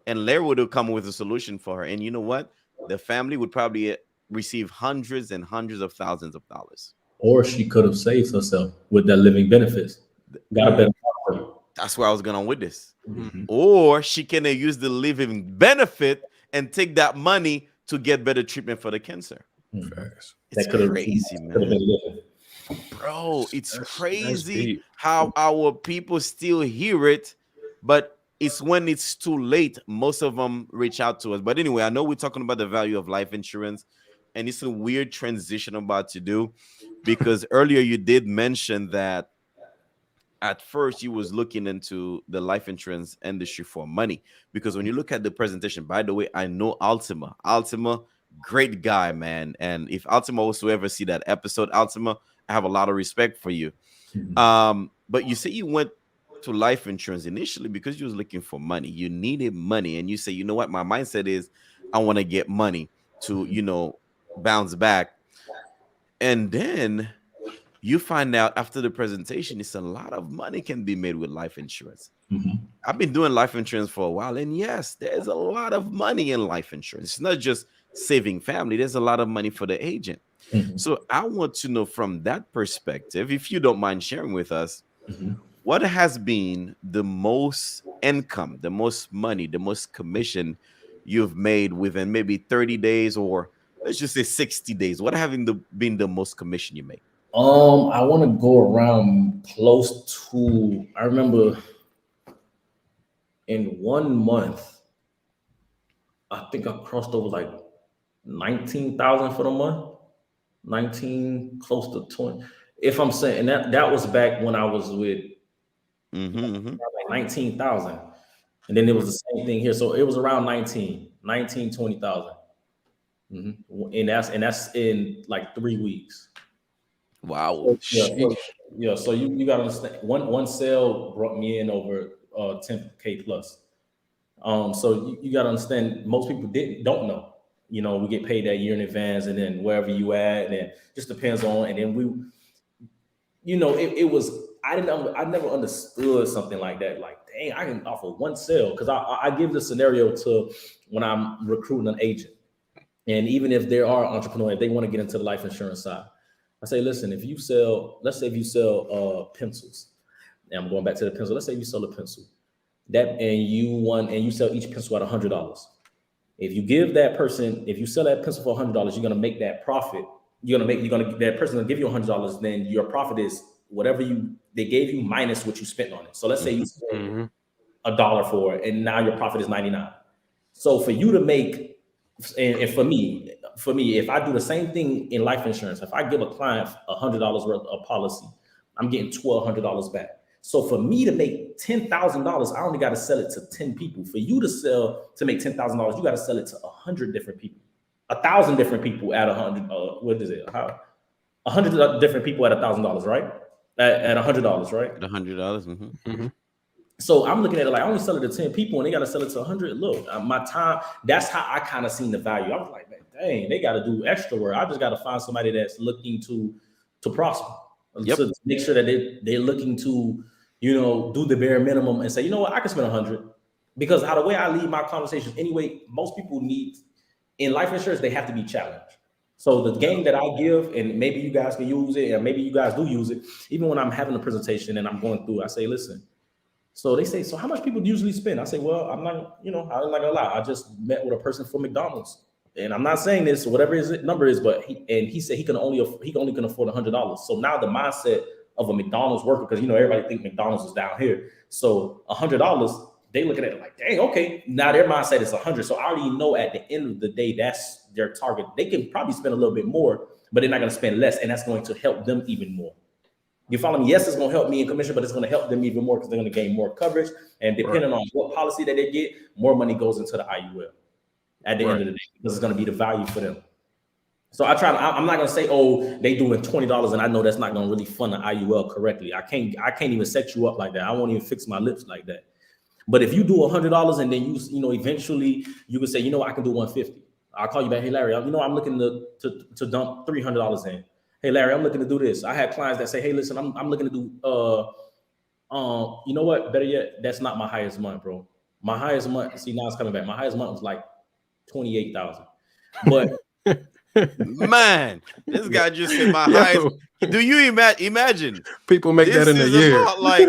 And Larry would have come with a solution for her. And you know what? The family would probably receive hundreds and hundreds of thousands of dollars. Or she could have saved herself with that living benefits. Got a better property. That's where I was going on with this. Or she can use the living benefit and take that money to get better treatment for the cancer. It's crazy, man. Bro, it's crazy how our people still hear it, but it's when it's too late. Most of them reach out to us. But anyway, I know we're talking about the value of life insurance, and it's a weird transition I'm about to do because earlier you did mention that at first you was looking into the life insurance industry for money, because when you look at the presentation, by the way, I know Altima, great guy, man. And if Altima was to ever see that episode, Altima, I have a lot of respect for you. But you say you went to life insurance initially because you was looking for money. You needed money, and you say, you know what, my mindset is I want to get money to, bounce back. And then you find out after the presentation, it's a lot of money can be made with life insurance. I've been doing life insurance for a while, and yes, there's a lot of money in life insurance. It's not just saving family. There's a lot of money for the agent. So I want to know from that perspective, if you don't mind sharing with us, what has been the most income, the most money, the most commission you've made within maybe 30 days, or let's just say 60 days? What have been the most commission you made? I want to go around close to, I remember in 1 month, I think I crossed over like 19,000 for the month. 19, close to 20. If I'm saying, and that was back when I was with like 19,000. And then it was the same thing here. So it was around 20,000. And that's in like 3 weeks. Wow. So you gotta understand, one sale brought me in over 10K plus. So you gotta understand, most people don't know. We get paid that year in advance, and then wherever you at, and it just depends on. And then it was, I never understood something like that. Like, dang, I can offer one sale, because I give the scenario to when I'm recruiting an agent, and even if there are entrepreneurs, if they want to get into the life insurance side, I say, listen, let's say if you sell pencils, and I'm going back to the pencil. Let's say you sell a pencil and you sell each pencil at $100. If you sell that pencil for $100, you're gonna make that profit. That person gonna give you $100. Then your profit is whatever they gave you minus what you spent on it. So let's say you spent $1 for it, and now your profit is 99. So for you to make, and for me, if I do the same thing in life insurance, if I give a client $100 worth of policy, I'm getting $1,200 back. So for me to make $10,000, I only got to sell it to 10 people. For you to make $10,000, you got to sell it to 100 different people, 1,000 different people at 100. What is it? 100 different people at $1,000, right? At $100, right? At $100. So I'm looking at it like, I only sell it to 10 people, and they got to sell it to 100. Look, my time. That's how I kind of seen the value. I was like, man, dang, they got to do extra work. I just got to find somebody that's looking to prosper. To make sure that they're looking to, do the bare minimum and say, you know what, I can spend 100. Because how the way I lead my conversations anyway, most people need, in life insurance, they have to be challenged. So the game that I give, and maybe you guys can use it, and maybe you guys do use it, even when I'm having a presentation and I'm going through, I say, listen. So they say, so how much people usually spend? I say, well, I'm not gonna lie. I just met with a person from McDonald's. And I'm not saying this, whatever his number is, but he said he only can afford $100. So now the mindset of a McDonald's worker, because everybody think McDonald's is down here. So $100, they look at it like, dang, okay. Now their mindset is 100. So I already know at the end of the day, that's their target. They can probably spend a little bit more, but they're not going to spend less, and that's going to help them even more. You follow me? Yes, it's going to help me in commission, but it's going to help them even more because they're going to gain more coverage. And depending on what policy that they get, more money goes into the IUL at the end of the day, because it's going to be the value for them. So I'm not going to say, oh, they doing $20, and I know that's not going to really fund the IUL correctly. I can't even set you up like that. I won't even fix my lips like that. But if you do $100 and then eventually you can say, I can do 150. I'll call you back. Hey, Larry, I'm looking to dump $300 in. Hey, Larry, I'm looking to do this. I had clients that say, hey, listen, I'm looking to do, you know what? Better yet, that's not my highest month, bro. My highest month, see, now it's coming back. My highest month was like 28,000. But man, this guy just said my highest. Do you imagine? People make that in a year. About like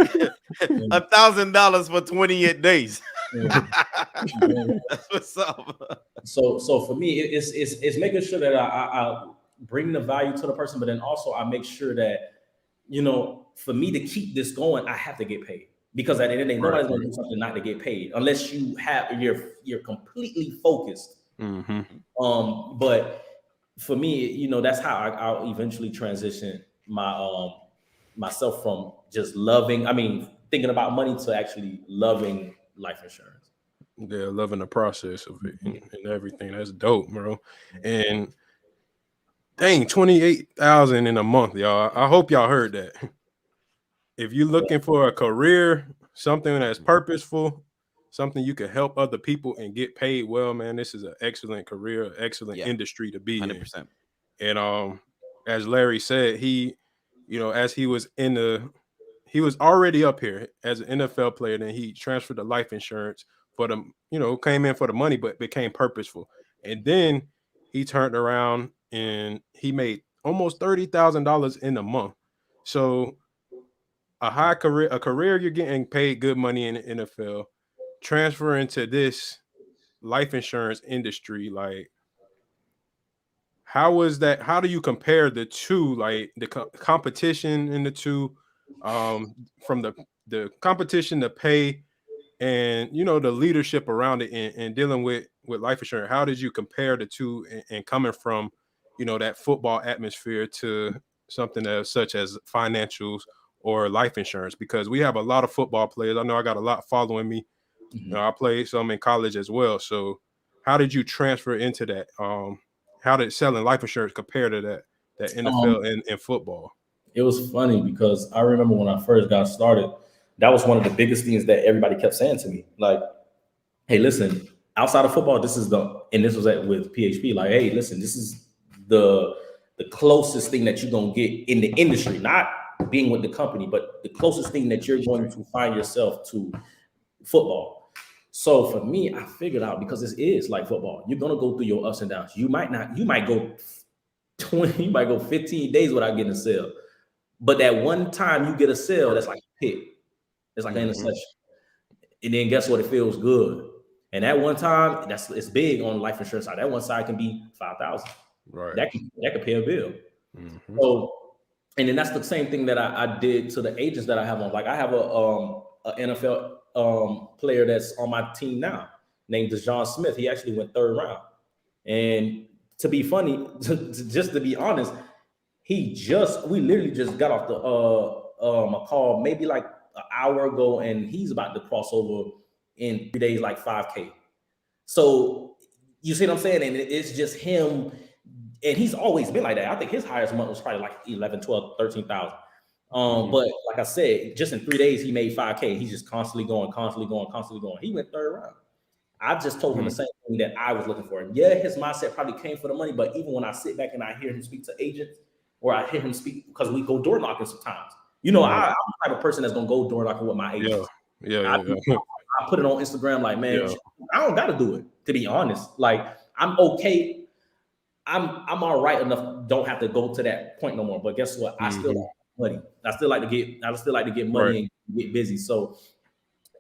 $1,000 for 28 days. That's what's up. So for me, it's making sure that I bring the value to the person, but then also I make sure that, for me to keep this going, I have to get paid. Because at the end of the day, nobody's going to do something not to get paid unless you're completely focused. But for me, that's how I'll eventually transition my myself from just thinking about money to actually loving life insurance. Yeah, loving the process of it and everything. That's dope, bro. And dang, 28,000 in a month, y'all. I hope y'all heard that. If you're looking for a career, something that's purposeful, something you can help other people and get paid well, man, this is an excellent career, excellent industry to be 100%. in. And as Larry said, as he was he was already up here as an NFL player, then he transferred to life insurance for the, came in for the money, but became purposeful. And then he turned around and he made almost $30,000 in a month. So a career you're getting paid good money in the NFL, transferring to this life insurance industry, like how was that? How do you compare the two, like the competition in the two, from the competition, the pay, and the leadership around it, and dealing with life insurance? How did you compare the two, and coming from that football atmosphere to something such as financials or life insurance? Because we have a lot of football players. I know I got a lot following me. I played some in college as well. So how did you transfer into that? How did selling life insurance compare to that NFL and football? It was funny because I remember when I first got started, that was one of the biggest things that everybody kept saying to me. Like, hey, listen, outside of football, this was with PHP. Like, hey, listen, this is the closest thing that you're gonna get in the industry, not being with the company, but the closest thing that you're going to find yourself to football. So for me, I figured out, because this is like football, you're gonna go through your ups and downs. You might go 20, you might go 15 days without getting a sale. But that one time you get a sale, that's like a pick. It's like an interception. And then guess what? It feels good. And that one time, it's big on the life insurance side. That one side can be 5,000. Right. That can pay a bill. So, and then that's the same thing that I did to the agents that I have on. Like, I have a NFL player that's on my team now named DeJon Smith. He actually went 3rd round. And to be funny, just to be honest, we literally just got off a call maybe like an hour ago, and he's about to cross over in 3 days, like 5K. So you see what I'm saying? And it's just him, and he's always been like that. I think his highest month was probably like 11, 12, 13,000. But like I said, just in 3 days, he made 5K. He's just constantly going. He went 3rd round. I just told him the same thing that I was looking for. Yeah, his mindset probably came for the money, but even when I sit back and I hear him speak to agents, or I hear him speak, because we go door knocking sometimes. I'm the type of person that's gonna go door knocking with my agents. I put it on Instagram, like, man, I don't gotta do it, to be honest. Like, I'm okay. I'm all right enough. Don't have to go to that point no more. But guess what? I still like money. I still like to get money and get busy. So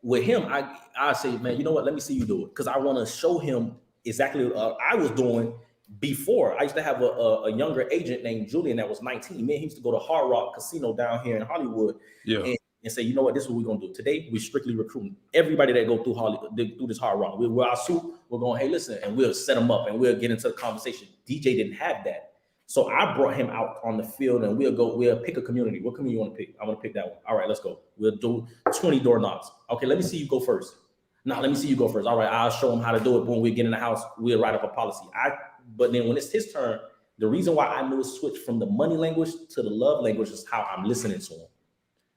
with him, I say, man, you know what? Let me see you do it, because I want to show him exactly what I was doing before. I used to have a younger agent named Julian that was 19. Man, he used to go to Hard Rock Casino down here in Hollywood, and say, you know what? This is what we're gonna do today. We're strictly recruiting everybody that go through this Hard Rock. We'll wear our suit. We're going, hey, listen, and we'll set them up and we'll get into the conversation. DJ didn't have that. So I brought him out on the field, and we'll pick a community. What community you want to pick? I want to pick that one. All right, let's go. We'll do 20 door knocks. Okay, let me see you go first. No, let me see you go first. All right, I'll show him how to do it. When we get in the house, we'll write up a policy. But then when it's his turn, the reason why I knew it switched from the money language to the love language is how I'm listening to him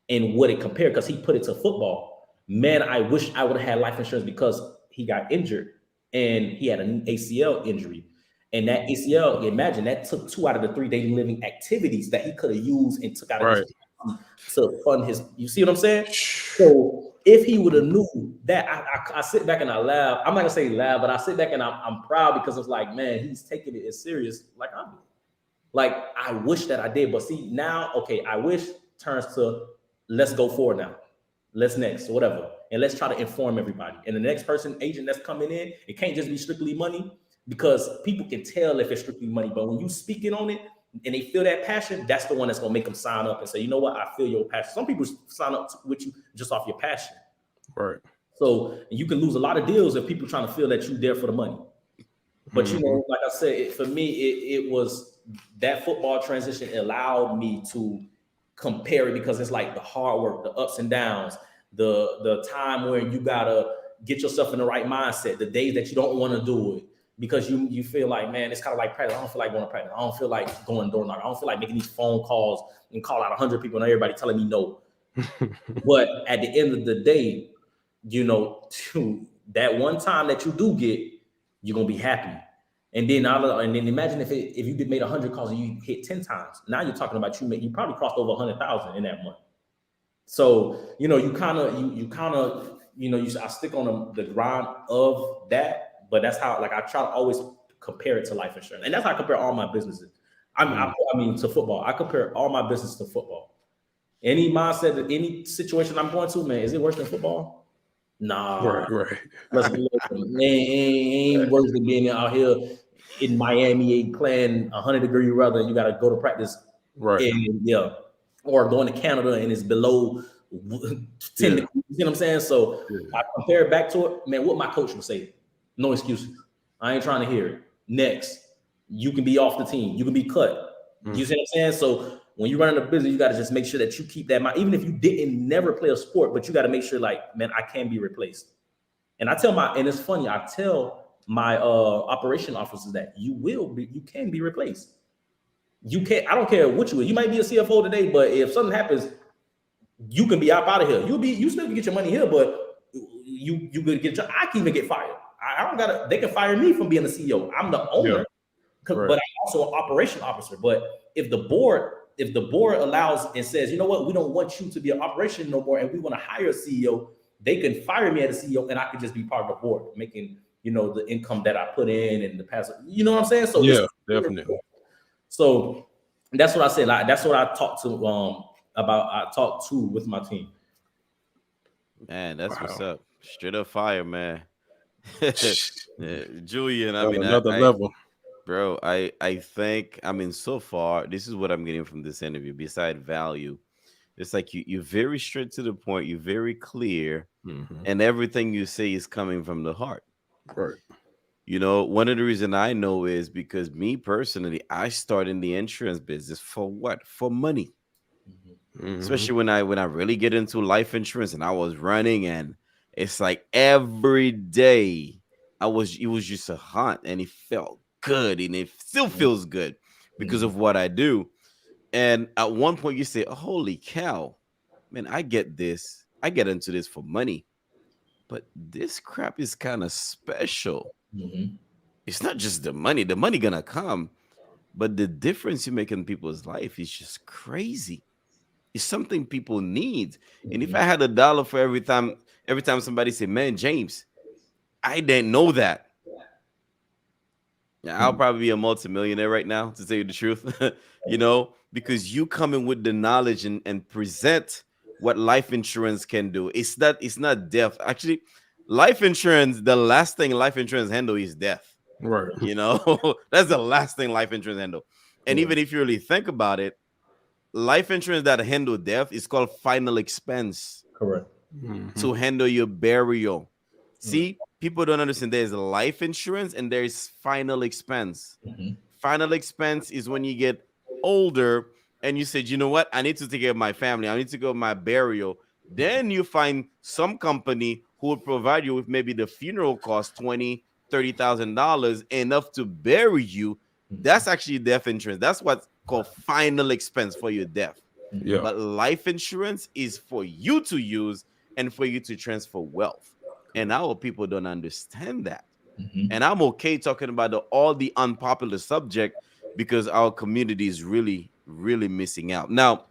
and what it compared, because he put it to football. Man, I wish I would have had life insurance, because he got injured and he had an ACL injury. And that ACL, imagine, that took 2 out of the 3 daily living activities that he could have used and took out of his to fund his. You see what I'm saying? So if he would have knew that, I sit back and I laugh. I'm not gonna say laugh, but I sit back and I'm proud, because it's like, man, he's taking it as serious like I do. Like, I wish that I did, but see now, okay, I wish turns to let's go forward now. Let's next, whatever, and let's try to inform everybody. And the next person, agent that's coming in, it can't just be strictly money, because people can tell if it's strictly money. But when you speaking on it and they feel that passion, that's the one that's gonna make them sign up and say, you know what, I feel your passion. Some people sign up with you just off your passion. Right. So you can lose a lot of deals if people trying to feel that you're there for the money. But you know, like I said, for me, it was that football transition allowed me to compare it because it's like the hard work, the ups and downs, the time where you gotta get yourself in the right mindset, the days that you don't want to do it because you feel like, man, it's kind of like practice. I don't feel like going to practice. I don't feel like going door knocking. I don't feel like making these phone calls and call out 100 people and everybody telling me no. But at the end of the day, you know, that one time that you do get, you're gonna be happy. And then imagine if you did made 100 calls and you hit 10 times. Now you're talking about you probably crossed over 100,000 in that month. So you know, you kind of I stick on the grind of that. But that's how, like, I try to always compare it to life insurance, and that's how I compare all my businesses. I mean, to football. I compare all my business to football. Any mindset, any situation I'm going to, man, is it worse than football? Nah. Right. Let's be honest, ain't worse than being out here in Miami playing 100-degree weather and you got to go to practice. Right. Or going to Canada and it's below 10 degrees. You see what I'm saying? So I compare it back to it. Man, what my coach would say. No excuses. I ain't trying to hear it. Next, you can be off the team. You can be cut. You see what I'm saying? So when you're running a business, you got to just make sure that you keep that mind. Even if you didn't never play a sport, but you got to make sure, like, man, I can be replaced. And and it's funny, I tell my operation officers that you can be replaced. You can't, I don't care what you might be a CFO today, but if something happens, you can be out of here. You still can get your money here, but you could get, I can even get fired. They can fire me from being a CEO. I'm the owner, but I'm also an operation officer. But if the board allows and says, you know what, we don't want you to be an operation no more, and we want to hire a CEO, they can fire me as a CEO, and I could just be part of the board, making, you know, the income that I put in and the past. You know what I'm saying? So definitely. So that's what I said. Like, that's what I talked to I talked to with my team. Man, that's what's up. Straight up fire, man. Julian, I mean, another level, bro. I think, I mean, so far, this is what I'm getting from this interview. Beside value, it's like you're very straight to the point. You're very clear, and everything you say is coming from the heart. Right. You know, one of the reasons I know is because me personally, I started in the insurance business for what? For money. Especially when I really get into life insurance, and I was running, and it's like every day it was just a hunt, and it felt good, and it still feels good because of what I do. And at one point you say, oh, holy cow, man, I get into this for money, but this crap is kind of special. It's not just the money gonna come, but the difference you make in people's life is just crazy. It's something people need. And if I had $1 for every time somebody said, man, James, I didn't know that. I'll probably be a multimillionaire right now, to tell you the truth. You know, because you come in with the knowledge and present what life insurance can do. It's not death. Actually, life insurance, the last thing life insurance handle is death. Right. You know, that's the last thing life insurance handle. And even if you really think about it, life insurance that handle death is called final expense. Correct. To handle your burial. See, people don't understand there's life insurance and there's final expense. Final expense is when you get older and you said, you know what, I need to take care of my family. I need to go to my burial. Then you find some company who will provide you with maybe the funeral cost $20,000, $30,000, enough to bury you. That's actually death insurance. That's what's called final expense for your death. But life insurance is for you to use and for you to transfer wealth. And our people don't understand that. And I'm okay talking about all the unpopular subject because our community is really, really missing out. Now,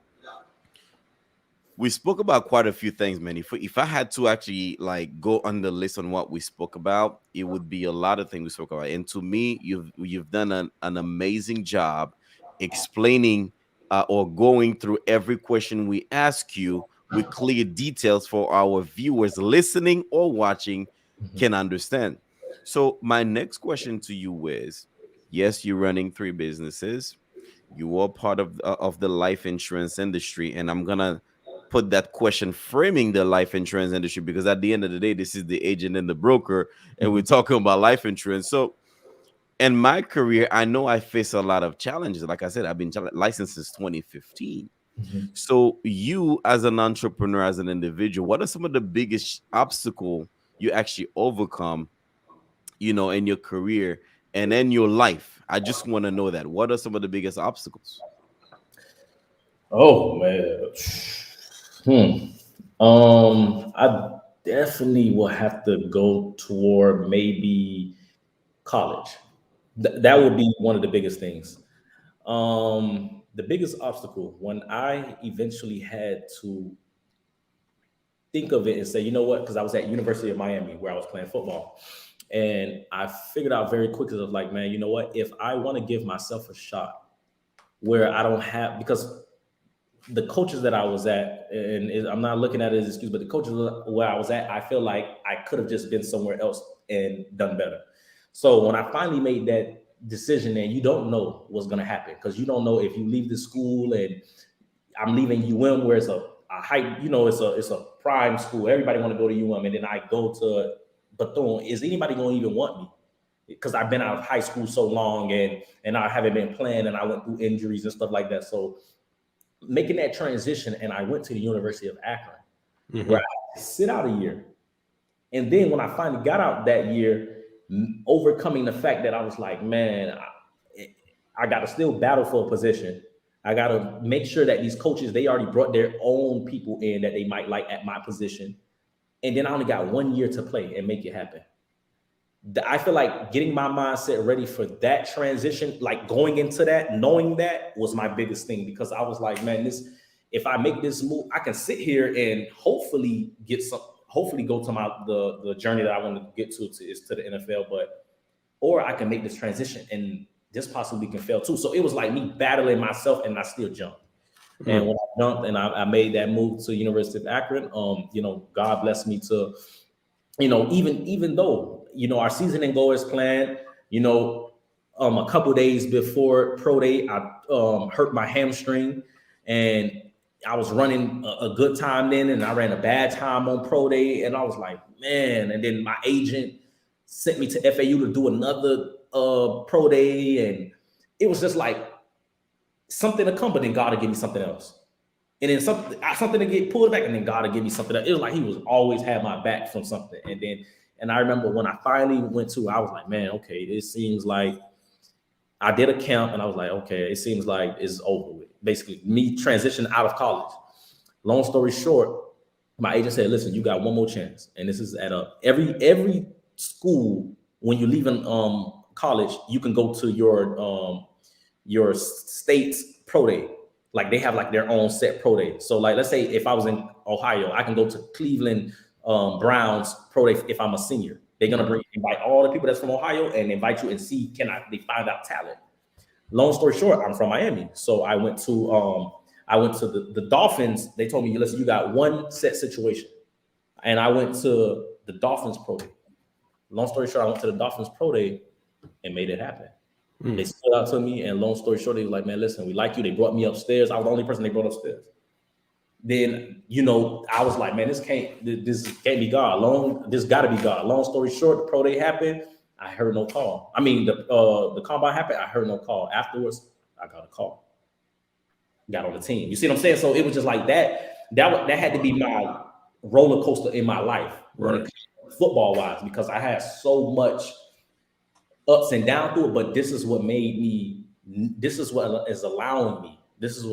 we spoke about quite a few things, man. If I had to actually like go on the list on what we spoke about, it would be a lot of things we spoke about. And to me, you've done an amazing job explaining or going through every question we ask you with clear details for our viewers listening or watching can understand. So my next question to you is, yes, you're running 3 businesses. You are part of the life insurance industry. And I'm going to put that question framing the life insurance industry, because at the end of the day, this is the agent and the broker, and we're talking about life insurance. So in my career, I know I face a lot of challenges. Like I said, I've been licensed since 2015. So you as an entrepreneur, as an individual, what are some of the biggest obstacle you actually overcome, in your career and in your life? I just want to know that. What are some of the biggest obstacles? Oh man. I definitely will have to go toward maybe college. That would be one of the biggest things. The biggest obstacle when I eventually had to think of it and say, you know what? Because I was at University of Miami where I was playing football, and I figured out very quickly of like, man, you know what? If I want to give myself a shot where I don't have, because the coaches that I was at, and I'm not looking at it as an excuse, but the coaches where I was at, I feel like I could have just been somewhere else and done better. So when I finally made that decision, and you don't know what's going to happen, because you don't know if you leave the school, and I'm leaving UM where it's a high, it's a prime school. Everybody want to go to UM, and then I go to Bethune. Is anybody going to even want me? Because I've been out of high school so long, and I haven't been playing, and I went through injuries and stuff like that. So making that transition, and I went to the University of Akron, where I sit out a year. And then when I finally got out that year, overcoming the fact that I was like, man, I got to still battle for a position. I got to make sure that these coaches, they already brought their own people in that they might like at my position. And then I only got 1 year to play and make it happen. I feel like getting my mindset ready for that transition, like going into that, knowing that was my biggest thing, because I was like, man, if I make this move, I can sit here and hopefully go to the journey that I want to get to is to the NFL, or I can make this transition and this possibly can fail too. So it was like me battling myself, and I still jumped. And when I jumped and I made that move to University of Akron, God blessed me to, even though, our season didn't go as planned, a couple days before pro day, I hurt my hamstring, and I was running a good time then, and I ran a bad time on pro day, and I was like, man. And then my agent sent me to FAU to do another pro day, and it was just like something to come, but then God would give me something else. And then something to get pulled back, and then God would give me something else. It was like he was always had my back from something. And I remember when I finally went to, I was like, man, okay, it seems like I did a camp, and I was like, okay, it seems like it's over with. Basically, me transitioning out of college. Long story short, my agent said, listen, you got one more chance. And this is at every school, when you're leaving college, you can go to your state's pro day. Like they have like their own set pro day. So like, let's say if I was in Ohio, I can go to Cleveland Browns pro day if I'm a senior. They're gonna invite all the people that's from Ohio and invite you and see they find out talent. Long story short, I'm from Miami, so I went to the Dolphins. They told me, listen, you got one set situation, and I went to the Dolphins pro day. Long story short, I went to the Dolphins pro day and made it happen. They stood out to me, and long story short, they were like, man, listen, we like you. They brought me upstairs. I was the only person they brought upstairs. Then, I was like, man, this can't be God. This got to be God. Long story short, the pro day happened. I heard no call. I mean, the combine happened. I heard no call. Afterwards, I got a call. Got on the team. You see what I'm saying? So it was just like that. That had to be my roller coaster in my life, right, football wise, because I had so much ups and downs through it. But this is what made me. This is what is allowing me. This is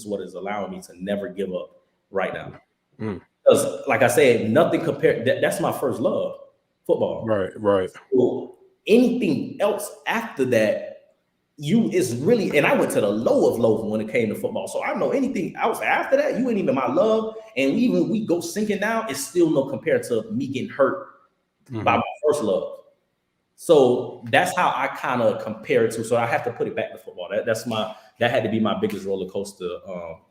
what is allowing me to never give up right now. Because, like I said, nothing compared. That's my first love, football. Right. So anything else after that, is really. And I went to the low of lows when it came to football. So I don't know anything else after that. You ain't even my love. And even we go sinking down, it's still no compared to me getting hurt by my first love. So that's how I kind of compare it to. So I have to put it back to football. That had to be my biggest roller coaster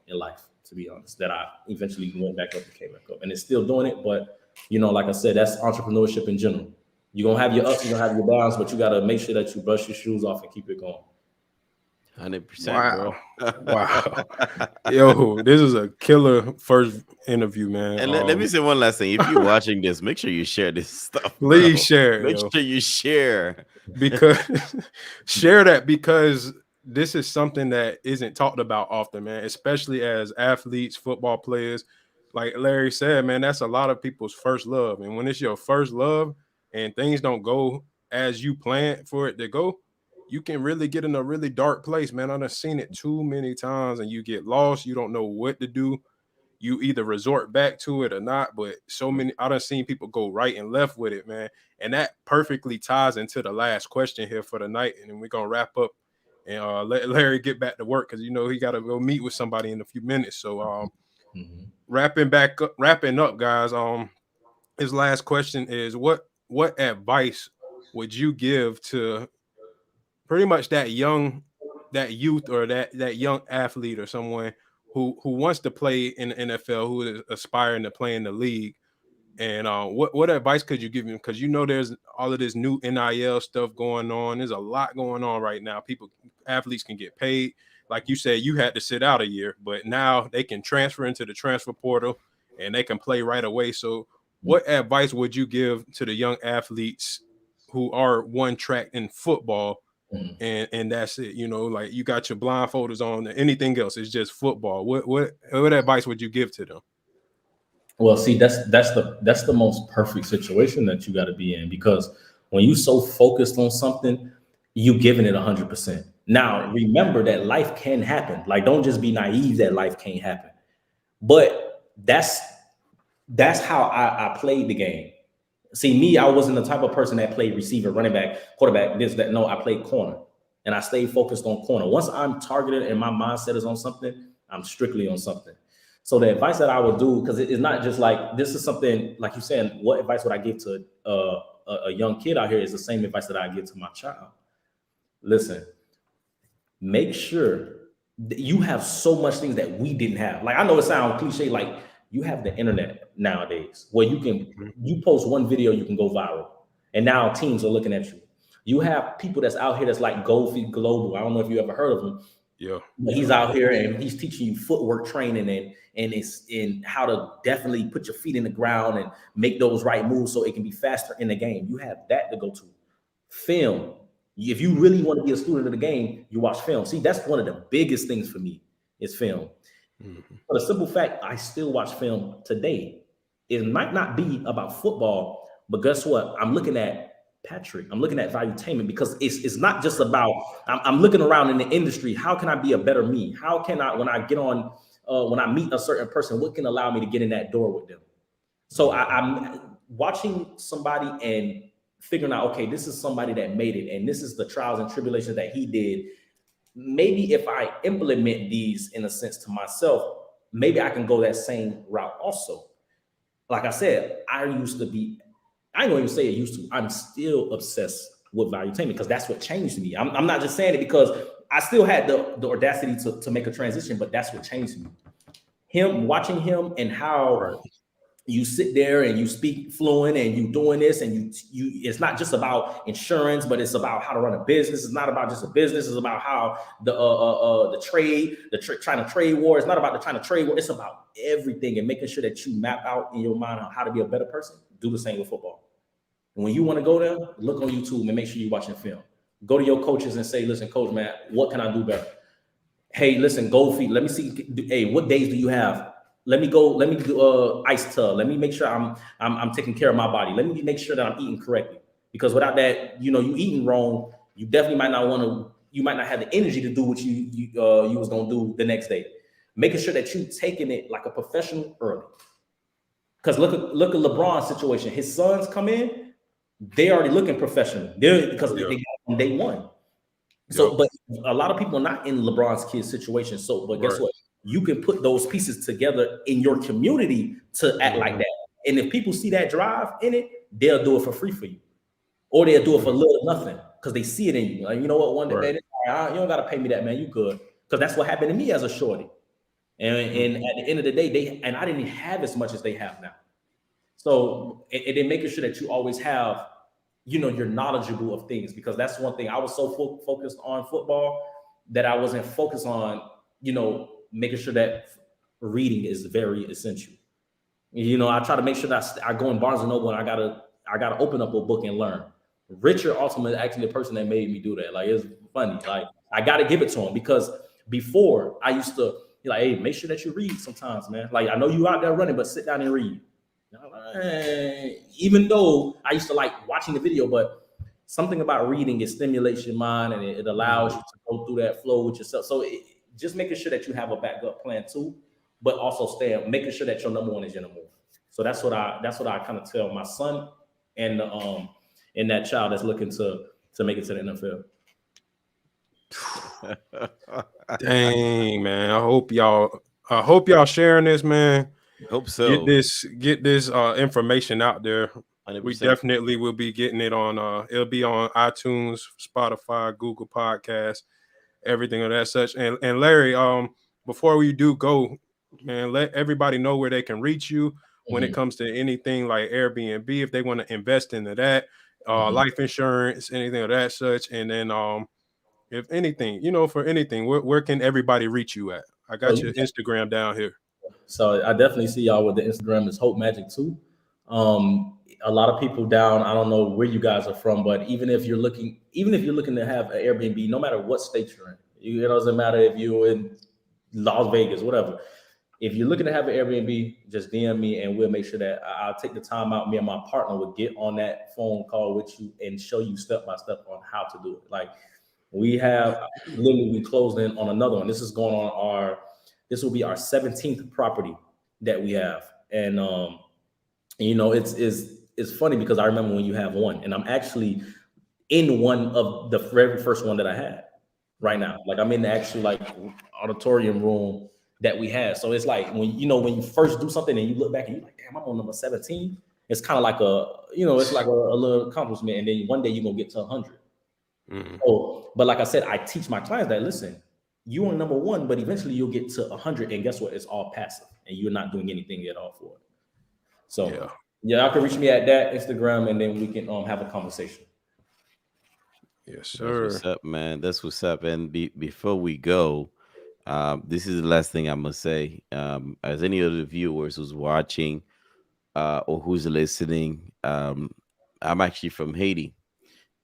in life, to be honest, that I eventually went back up and came back up. And it's still doing it. But, like I said, that's entrepreneurship in general. You're going to have your ups, you're going to have your downs, but you got to make sure that you brush your shoes off and keep it going. 100%. Wow. Wow. Yo, this is a killer first interview, man. And let me say one last thing. If you're watching this, make sure you share this stuff. Please share. Make sure you share. Because share that, because this is something that isn't talked about often, man, especially as athletes, football players. Like Larry said, man, that's a lot of people's first love. And when it's your first love and things don't go as you planned for it to go, you can really get in a really dark place, man. I've seen it too many times, and you get lost. You don't know what to do. You either resort back to it or not. But so many, I done seen people go right and left with it, man. And that perfectly ties into the last question here for the night. And then we're gonna wrap up and let Larry get back to work, because you know he got to go meet with somebody in a few minutes. So wrapping up, guys. His last question is what advice would you give to pretty much that youth or that young athlete or someone who wants to play in the NFL, who is aspiring to play in the league? And what advice could you give him? Because you know there's all of this new NIL stuff going on. There's a lot going on right now. Athletes can get paid. Like you said, you had to sit out a year, but now they can transfer into the transfer portal and they can play right away. So what advice would you give to the young athletes who are one track in football, and that's it? You know, like you got your blindfolders on, anything else is just football. What advice would you give to them? Well, see, that's the most perfect situation that you got to be in, because when you so focused on something, you giving it 100%. Now, remember that life can happen. Like, don't just be naive that life can't happen. But that's how I played the game. See, me, I wasn't the type of person that played receiver, running back, quarterback, this, that. No, I played corner, and I stayed focused on corner. Once I'm targeted and my mindset is on something, I'm strictly on something. So the advice that I would do, because it's not just like, this is something, like you said, what advice would I give to a young kid out here is the same advice that I give to my child. Listen, make sure that you have so much things that we didn't have. Like, I know it sounds cliche, like you have the internet nowadays where you post one video, you can go viral. And now teams are looking at you. You have people that's out here that's like Goldfeet Global. I don't know if you ever heard of him. Yeah, but he's out here and he's teaching you footwork training and it's in how to definitely put your feet in the ground and make those right moves so it can be faster in the game. You have that to go to. Film. If you really want to be a student of the game, you watch film. See, that's one of the biggest things for me is film. For the simple fact, I still watch film today. It might not be about football, but guess what? I'm looking at Patrick. I'm looking at valuetainment, because it's not just about, I'm looking around in the industry. How can I be a better me? How can I, when I get on, when I meet a certain person, what can allow me to get in that door with them? So I'm watching somebody and figuring out, okay, this is somebody that made it, and this is the trials and tribulations that he did. Maybe if I implement these in a sense to myself, maybe I can go that same route also. Like I said, I used to be, I ain't gonna even say it used to, I'm still obsessed with valuetainment, because that's what changed me. I'm not just saying it because I still had the audacity to make a transition, but that's what changed me. Watching him and how you sit there and you speak fluent and you doing this, and you it's not just about insurance, but it's about how to run a business. It's not about just a business. It's about how the China trade war. It's not about the China trade war. It's about everything, and making sure that you map out in your mind how to be a better person. Do the same with football. And when you want to go there, look on YouTube and make sure you're watching film. Go to your coaches and say, listen, coach, man, what can I do better? Hey, listen, Goldfeet, let me see. Hey, what days do you have? Let me do ice tub. Let me make sure I'm taking care of my body. Let me make sure that I'm eating correctly. Because without that, you eating wrong, you definitely might not want to, you might not have the energy to do what you was going to do the next day. Making sure that you taking it like a professional early. Because look at LeBron's situation. His sons come in, they already looking professional. Because they got from day one. So, but a lot of people are not in LeBron's kid's situation. So, but guess what? You can put those pieces together in your community to act like that. And if people see that drive in it, they'll do it for free for you. Or they'll do it for little or nothing because they see it in you. Like, you know what? One day, man, you don't got to pay me that, man. You good. Because that's what happened to me as a shorty. And at the end of the day, I didn't have as much as they have now. So, and then making sure that you always have, you're knowledgeable of things, because that's one thing. I was so focused on football that I wasn't focused on, making sure that reading is very essential. I try to make sure that I go in Barnes and Noble and I gotta open up a book and learn. Richard ultimately is actually the person that made me do that. Like, it's funny. Like, I got to give it to him, because before I used to be like, hey, make sure that you read sometimes, man. Like, I know you out there running, but sit down and read. Even though I used to like watching the video, but something about reading, it stimulates your mind, and it allows you to go through that flow with yourself. So just making sure that you have a backup plan too, but also making sure that your number one is your number one. So that's what I kind of tell my son and that child that's looking to make it to the NFL. Dang, man. I hope y'all sharing this, man. Hope so. Get this information out there. 100%. We definitely will be getting it on it'll be on iTunes, Spotify, Google Podcasts, everything of that such. And Larry, before we do go, man, let everybody know where they can reach you when it comes to anything like Airbnb, if they want to invest into that, life insurance, anything of that such. And then if anything, for anything, where can everybody reach you at? I got your Instagram down here. So I definitely see y'all with the Instagram is Hope Magic too. A lot of people down, I don't know where you guys are from, but even if you're looking to have an Airbnb, no matter what state you're in, it doesn't matter if you're in Las Vegas, whatever. If you're looking to have an Airbnb, just DM me and we'll make sure that I'll take the time out. Me and my partner will get on that phone call with you and show you step by step on how to do it. Like, we closed in on another one. This will be our 17th property that we have. And, it's funny because I remember when you have one, and I'm actually in one of the very first one that I had right now. Like, I'm in the actual like auditorium room that we had. So it's like when you first do something and you look back and you're like, damn, I'm on number 17. It's kind of like it's like a little accomplishment. And then one day you're going to get to 100. Oh, but like I said, I teach my clients that, listen, you are number one, but eventually you'll get to 100. And guess what? It's all passive and you're not doing anything at all for it. So yeah, I can reach me at that Instagram and then we can have a conversation. Yes, sir. That's what's up, man. That's what's up. And before we go, this is the last thing I'm gonna say. As any of the viewers who's watching or who's listening, I'm actually from Haiti,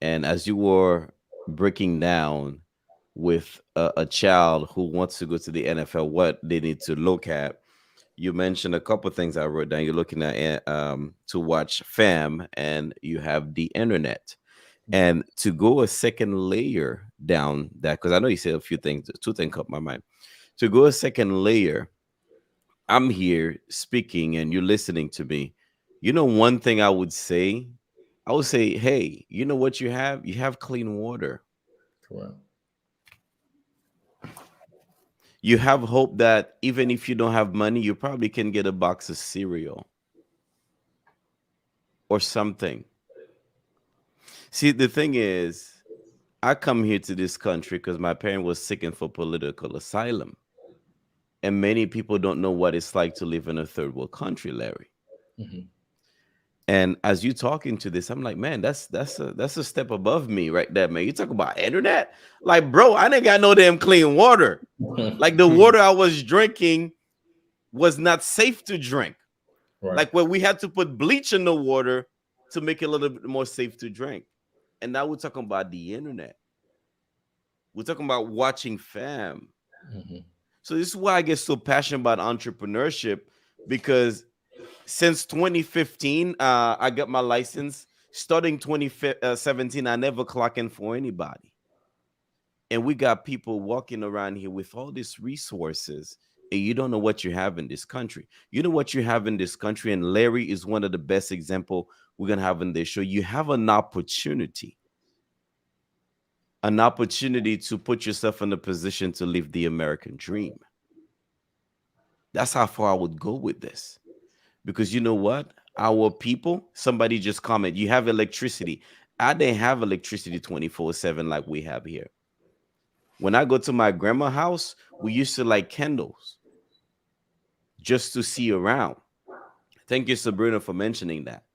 and as you were breaking down with a child who wants to go to the NFL, what they need to look at, you mentioned a couple of things I wrote down. You're looking at to watch fam, and you have the internet. And to go a second layer down that, because I know you said a few things, two things caught my mind. To go a second layer, I'm here speaking and you're listening to me. One thing I would say, hey, you know what you have? You have clean water. Correct. You have hope that even if you don't have money, you probably can get a box of cereal or something. See, the thing is, I come here to this country because my parent was seeking for political asylum. And many people don't know what it's like to live in a third world country, Larry. And as you talking to this, I'm like, man, that's a step above me right there, man. You talk about internet? Like, bro, I didn't got no damn clean water. Like, the water I was drinking was not safe to drink. Right. Like, where we had to put bleach in the water to make it a little bit more safe to drink. And now we're talking about the internet. We're talking about watching fam. So this is why I get so passionate about entrepreneurship, because since 2015, I got my license. Starting 2017, I never clock in for anybody. And we got people walking around here with all these resources, and you don't know what you have in this country. You know what you have in this country, and Larry is one of the best examples we're going to have in this show. You have an opportunity to put yourself in a position to live the American dream. That's how far I would go with this. Because you know what? Our people, somebody just commented, you have electricity. I didn't have electricity 24/7 like we have here. When I go to my grandma's house, we used to light candles just to see around. Thank you, Sabrina, for mentioning that.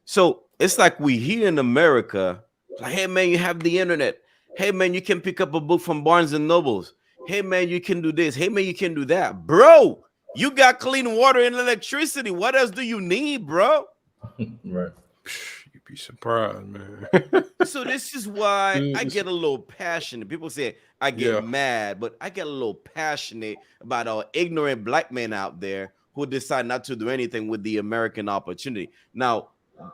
So it's like we here in America, like, hey, man, you have the internet. Hey, man, you can pick up a book from Barnes and Nobles. Hey, man, you can do this. Hey, man, you can do that. Bro, you got clean water and electricity. What else do you need, bro? Right. You'd be surprised, man. So this is why I get a little passionate. People say, I get Yeah. mad, but I get a little passionate about our ignorant black men out there who decide not to do anything with the American opportunity. Now,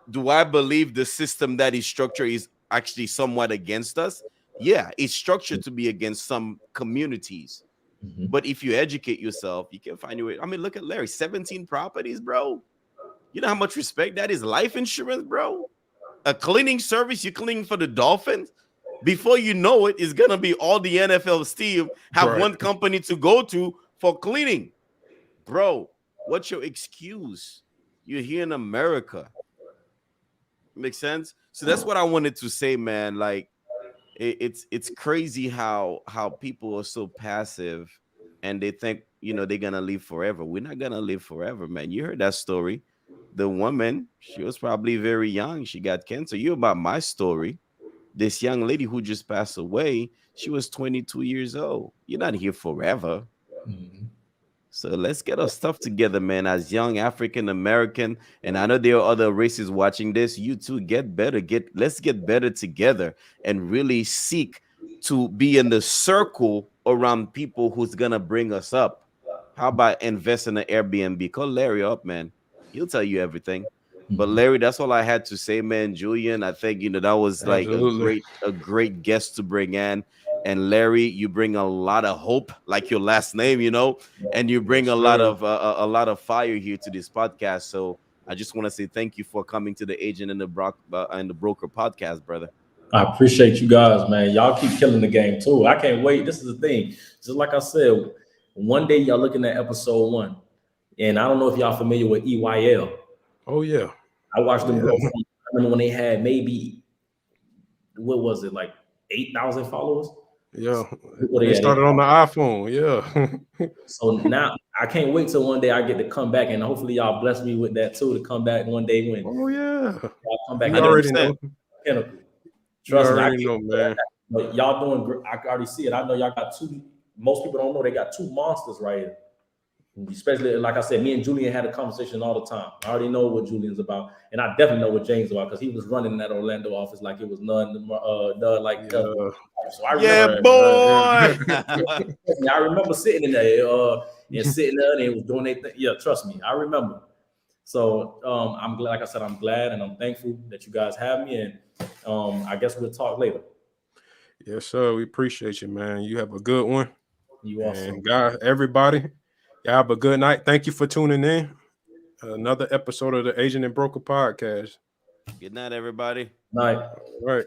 do I believe the system that is structured is actually somewhat against us? Yeah, it's structured to be against some communities. Mhm. But if you educate yourself, you can find your way. I mean, look at Larry, 17 properties, bro. You know how much respect that is? Life insurance, bro. A cleaning service, you're cleaning for the Dolphins. Before you know it, it's gonna be all the NFL team have Right. one company to go to for cleaning. Bro, what's your excuse? You're here in America. Makes sense? So that's what I wanted to say, man. Like it's crazy how people are so passive and they think, you know, they're gonna live forever. We're not gonna live forever, man. You heard that story. The woman, she was probably very young. She got cancer. You about my story. This young lady who just passed away, she was 22 years old. You're not here forever. Mhm. So let's get our stuff together, man. As young African American, and I know there are other races watching this. You too, get better. Let's get better together and really seek to be in the circle around people who's gonna bring us up. How about invest in an Airbnb? Call Larry up, man. He'll tell you everything. But Larry, that's all I had to say, man. Julian, I think that was like Absolutely. a great guest to bring in. And Larry, you bring a lot of hope, like your last name, and you bring Yes, a lot sir. of a lot of fire here to this podcast. So I just want to say thank you for coming to the Agent and the Broker podcast, brother. I appreciate you guys, man. Y'all keep killing the game too. I can't wait. This is the thing. Just like I said, one day y'all looking at episode 1, and I don't know if y'all familiar with EYL. Oh yeah. I watched them grow. I remember when they had maybe, what was it, like 8,000 followers? Yeah. What They had, started on the iPhone. Yeah. So now I can't wait till one day I get to come back, and hopefully y'all bless me with that too, to come back one day when Oh yeah. y'all come back. You already 100%. know. Pinnacle. You Trust me, I already know, can't- man. but y'all doing great. I can already see it. I know y'all got two. Most people don't know they got two monsters right here. Especially, like I said, me and Julian had a conversation all the time. I already know what Julian's about, and I definitely know what James is about because he was running that Orlando office like it was none like. Yeah. So I Yeah, remember, boy. I remember sitting in there and sitting there and it was doing their thing. Yeah, trust me, I remember. So I'm glad, like I said, I'm glad and I'm thankful that you guys have me, and I guess we'll talk later. Yes, sir. We appreciate you, man. You have a good one. You also. And guys, everybody, y'all have a good night. Thank you for tuning in. Another episode of the Agent and Broker podcast. Good night, everybody. Night. All right.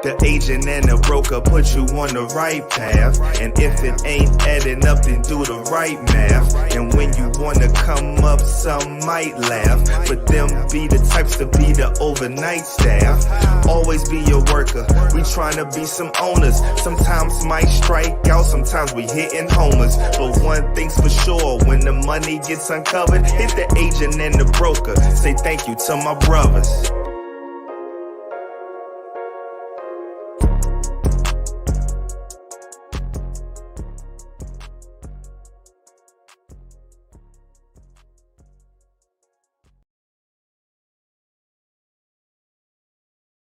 The agent and the broker put you on the right path. And if it ain't adding up, then do the right math. And when you wanna come up, some might laugh. But them be the types to be the overnight staff. Always be a worker, we tryna be some owners. Sometimes might strike out, sometimes we hitting homers. But one thing's for sure, when the money gets uncovered, hit the agent and the broker. Say thank you to my brothers.